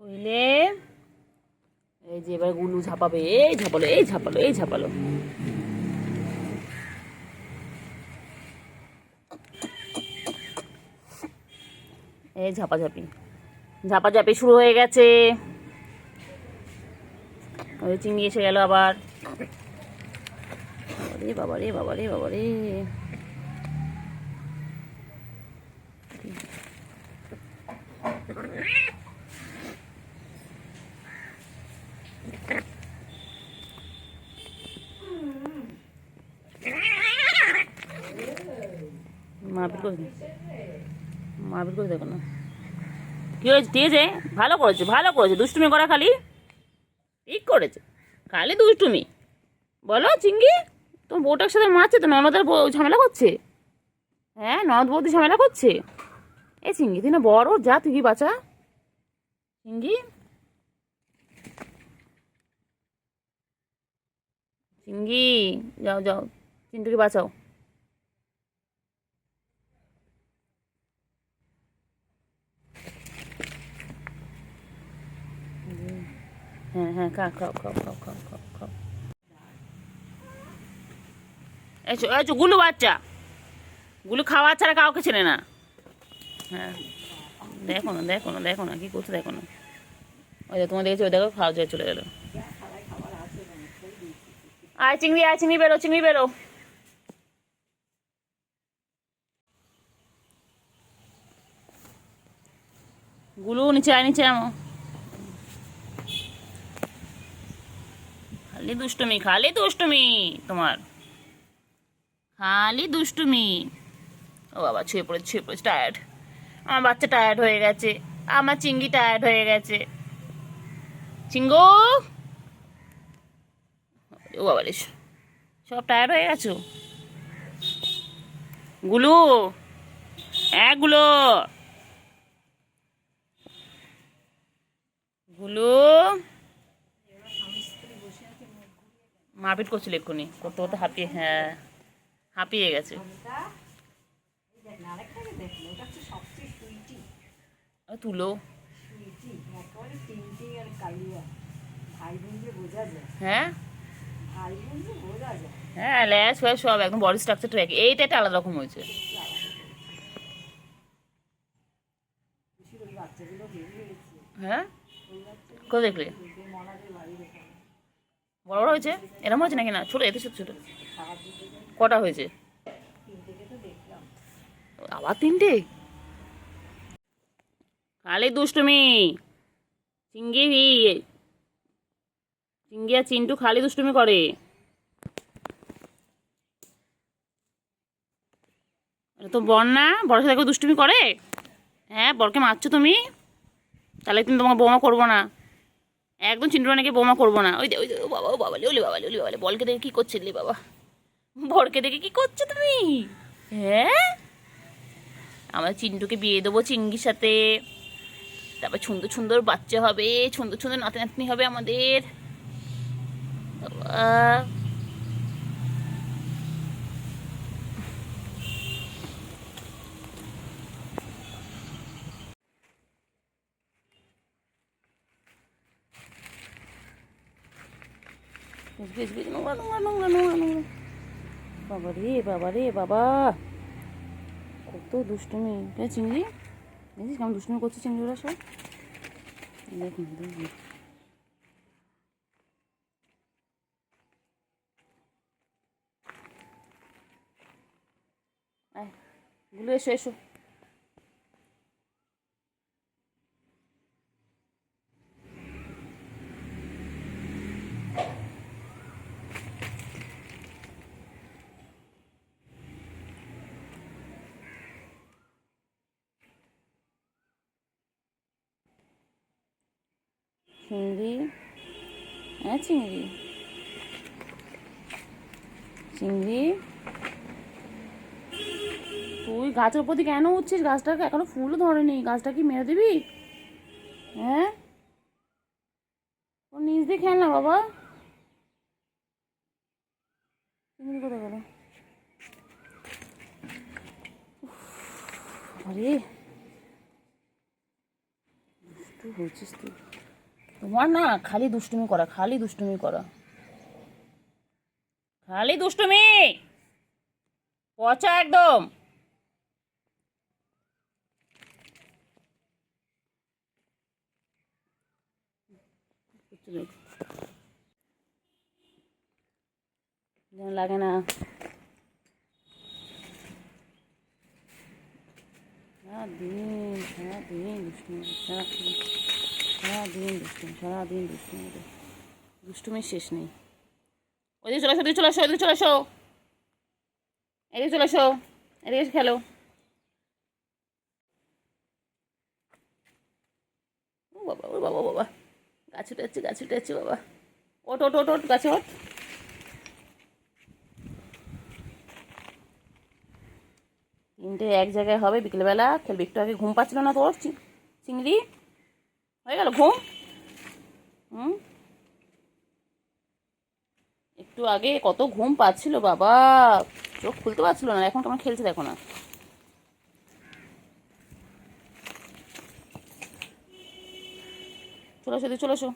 কইলে এই যে এবার গুলু ঝাপাবে এই ঝাপালো এই ঝাপালো এই ঝাপালো এই ঝাপাঝাপি ঝাপাঝাপি শুরু হয়ে গেছে ওই চিংড়ি এসে গেল আবার বাবারে বাবারে বাবারে বাবারে মারপিট করে মারপিট করে দেখো না কি হয়েছে ঠিক আছে ভালো করেছে দুষ্টুমি করা খালি ঠিক করেছে খালি দুষ্টুমি বলো চিংড়ি তোমার বউটার সাথে মারছে তো ননদের ঝামেলা করছে হ্যাঁ ননদ বৌদি ঝামেলা করছে এ চিংড়ি তুই না বড় যা তুই কি বাঁচা চিংড়ি চিংড়ি যাও যাও চিন্টুকে বাঁচাও হ্যাঁ হ্যাঁ খাও খাও খাও খাও খাও খাও খাও এসো এসো গুলু বাচ্চা গুলু খাওয়া ছাড়া কাউকে চেনে না হ্যাঁ দেখো না দেখো না দেখো না কি করছে দেখো না ওই যে তোমার দেখেছি ওই দেখো খাওয়া যায় চলে গেলো আয় চিংড়ি বেরো চিংড়ি বেরো গুলু নিচে আয় নিচে আমো খালি দুষ্টুমি তোমার খালি দুষ্টুমি ও বাবা ছুঁয়ে পড়েছে টায়ার্ড আমার বাচ্চা টায়ার্ড হয়ে গেছে আমার চিংড়ি টায়ার্ড হয়ে গেছে চিঙ্গু ও বাবা রে সব টায়ার্ড হয়ে গেছো গুলু গুলো গুলু মারপিট করছিল এক্ষুনি করতে করতে হাঁপিয়ে গেছে তুলো হ্যাঁ হ্যাঁ ল্যাস ফ্যাস সব একদম বডি স্ট্রাকচারটা এক এইটা একটা আলাদা রকম হয়েছে হ্যাঁ কোথায় দেখলে বড় বড় হয়েছে এরকম হয়েছে নাকি না ছোট এত ছোট ছোট কটা হয়েছে আবার 3টে খালি দুষ্টুমি চিংড়ি আর চিন্টু খালি দুষ্টুমি করে তো বর না বড় সাথে দুষ্টুমি করে হ্যাঁ বরকে মারছো তুমি তাহলে কিন্তু তোমাকে বৌমা করবো না একদম চিন্টু নাকি বৌমা করবো না ওই ও বাবা ও বাবা ওলি বাবা বলকে দেখে কি করছে লি বাবা বরকে দেখে কি করছো তুমি হ্যাঁ আমরা চিন্টুকে বিয়ে দেবো চিংড়ির সাথে তারপর সুন্দর সুন্দর বাচ্চা হবে সুন্দর সুন্দর নাতি নাতনি হবে আমাদের বাবা রে বাবা কত দুষ্টুমি চিংড়ি দেখিস কেমন দুষ্টুমি করছে চিংড়িরা সব দেখুন দেখুন গুলো এসো এসো চিংড়ি হ্যাঁ চিংড়ি তুই গাছের প্রতি কেন উঠছিস গাছটাকে এখনো ফুলও ধরেনি গাছটা কি মেরে দিবি হ্যাঁ ও নিজ দিয়ে খেল না বাবা। চিংড়ি কোথায় গেল? আরে দুষ্টু হয়েছিস তুই। তোমার না খালি দুষ্টুমি করা, খালি দুষ্টুমি করা, খালি দুষ্টুমি, পচা একদম। যেন লাগে না। সারাদিন দুষ্টুমি, সারাদিন দুষ্টুমি, সারাদিন দুষ্টুমি, দুষ্টুমির শেষ নেই। ওইদিকে চলে আসো, ওইদিকে চলে আসো, ওইদিকে চলে আসো, এদিকে চলে আসো, এদিকে এসে খেলো। ও বাবা, ও বাবা, বাবা, গাছ উঠে যাচ্ছে, গাছ উঠে যাচ্ছে বাবা। ওট ওট ওট ওট, গাছে ওঠ। তিনটে এক জায়গায় হবে, বিকেলবেলা খেলবে। একটু আগে ঘুম পাচ্ছিল না তোর চিংড়ি? হয়ে গেল ঘুম? একটু আগে কত ঘুম পাচ্ছিল বাবা, চোখ খুলতে পারছিল না, এখন কেমন খেলছে দেখো না। চলে আসো, চলে আসো।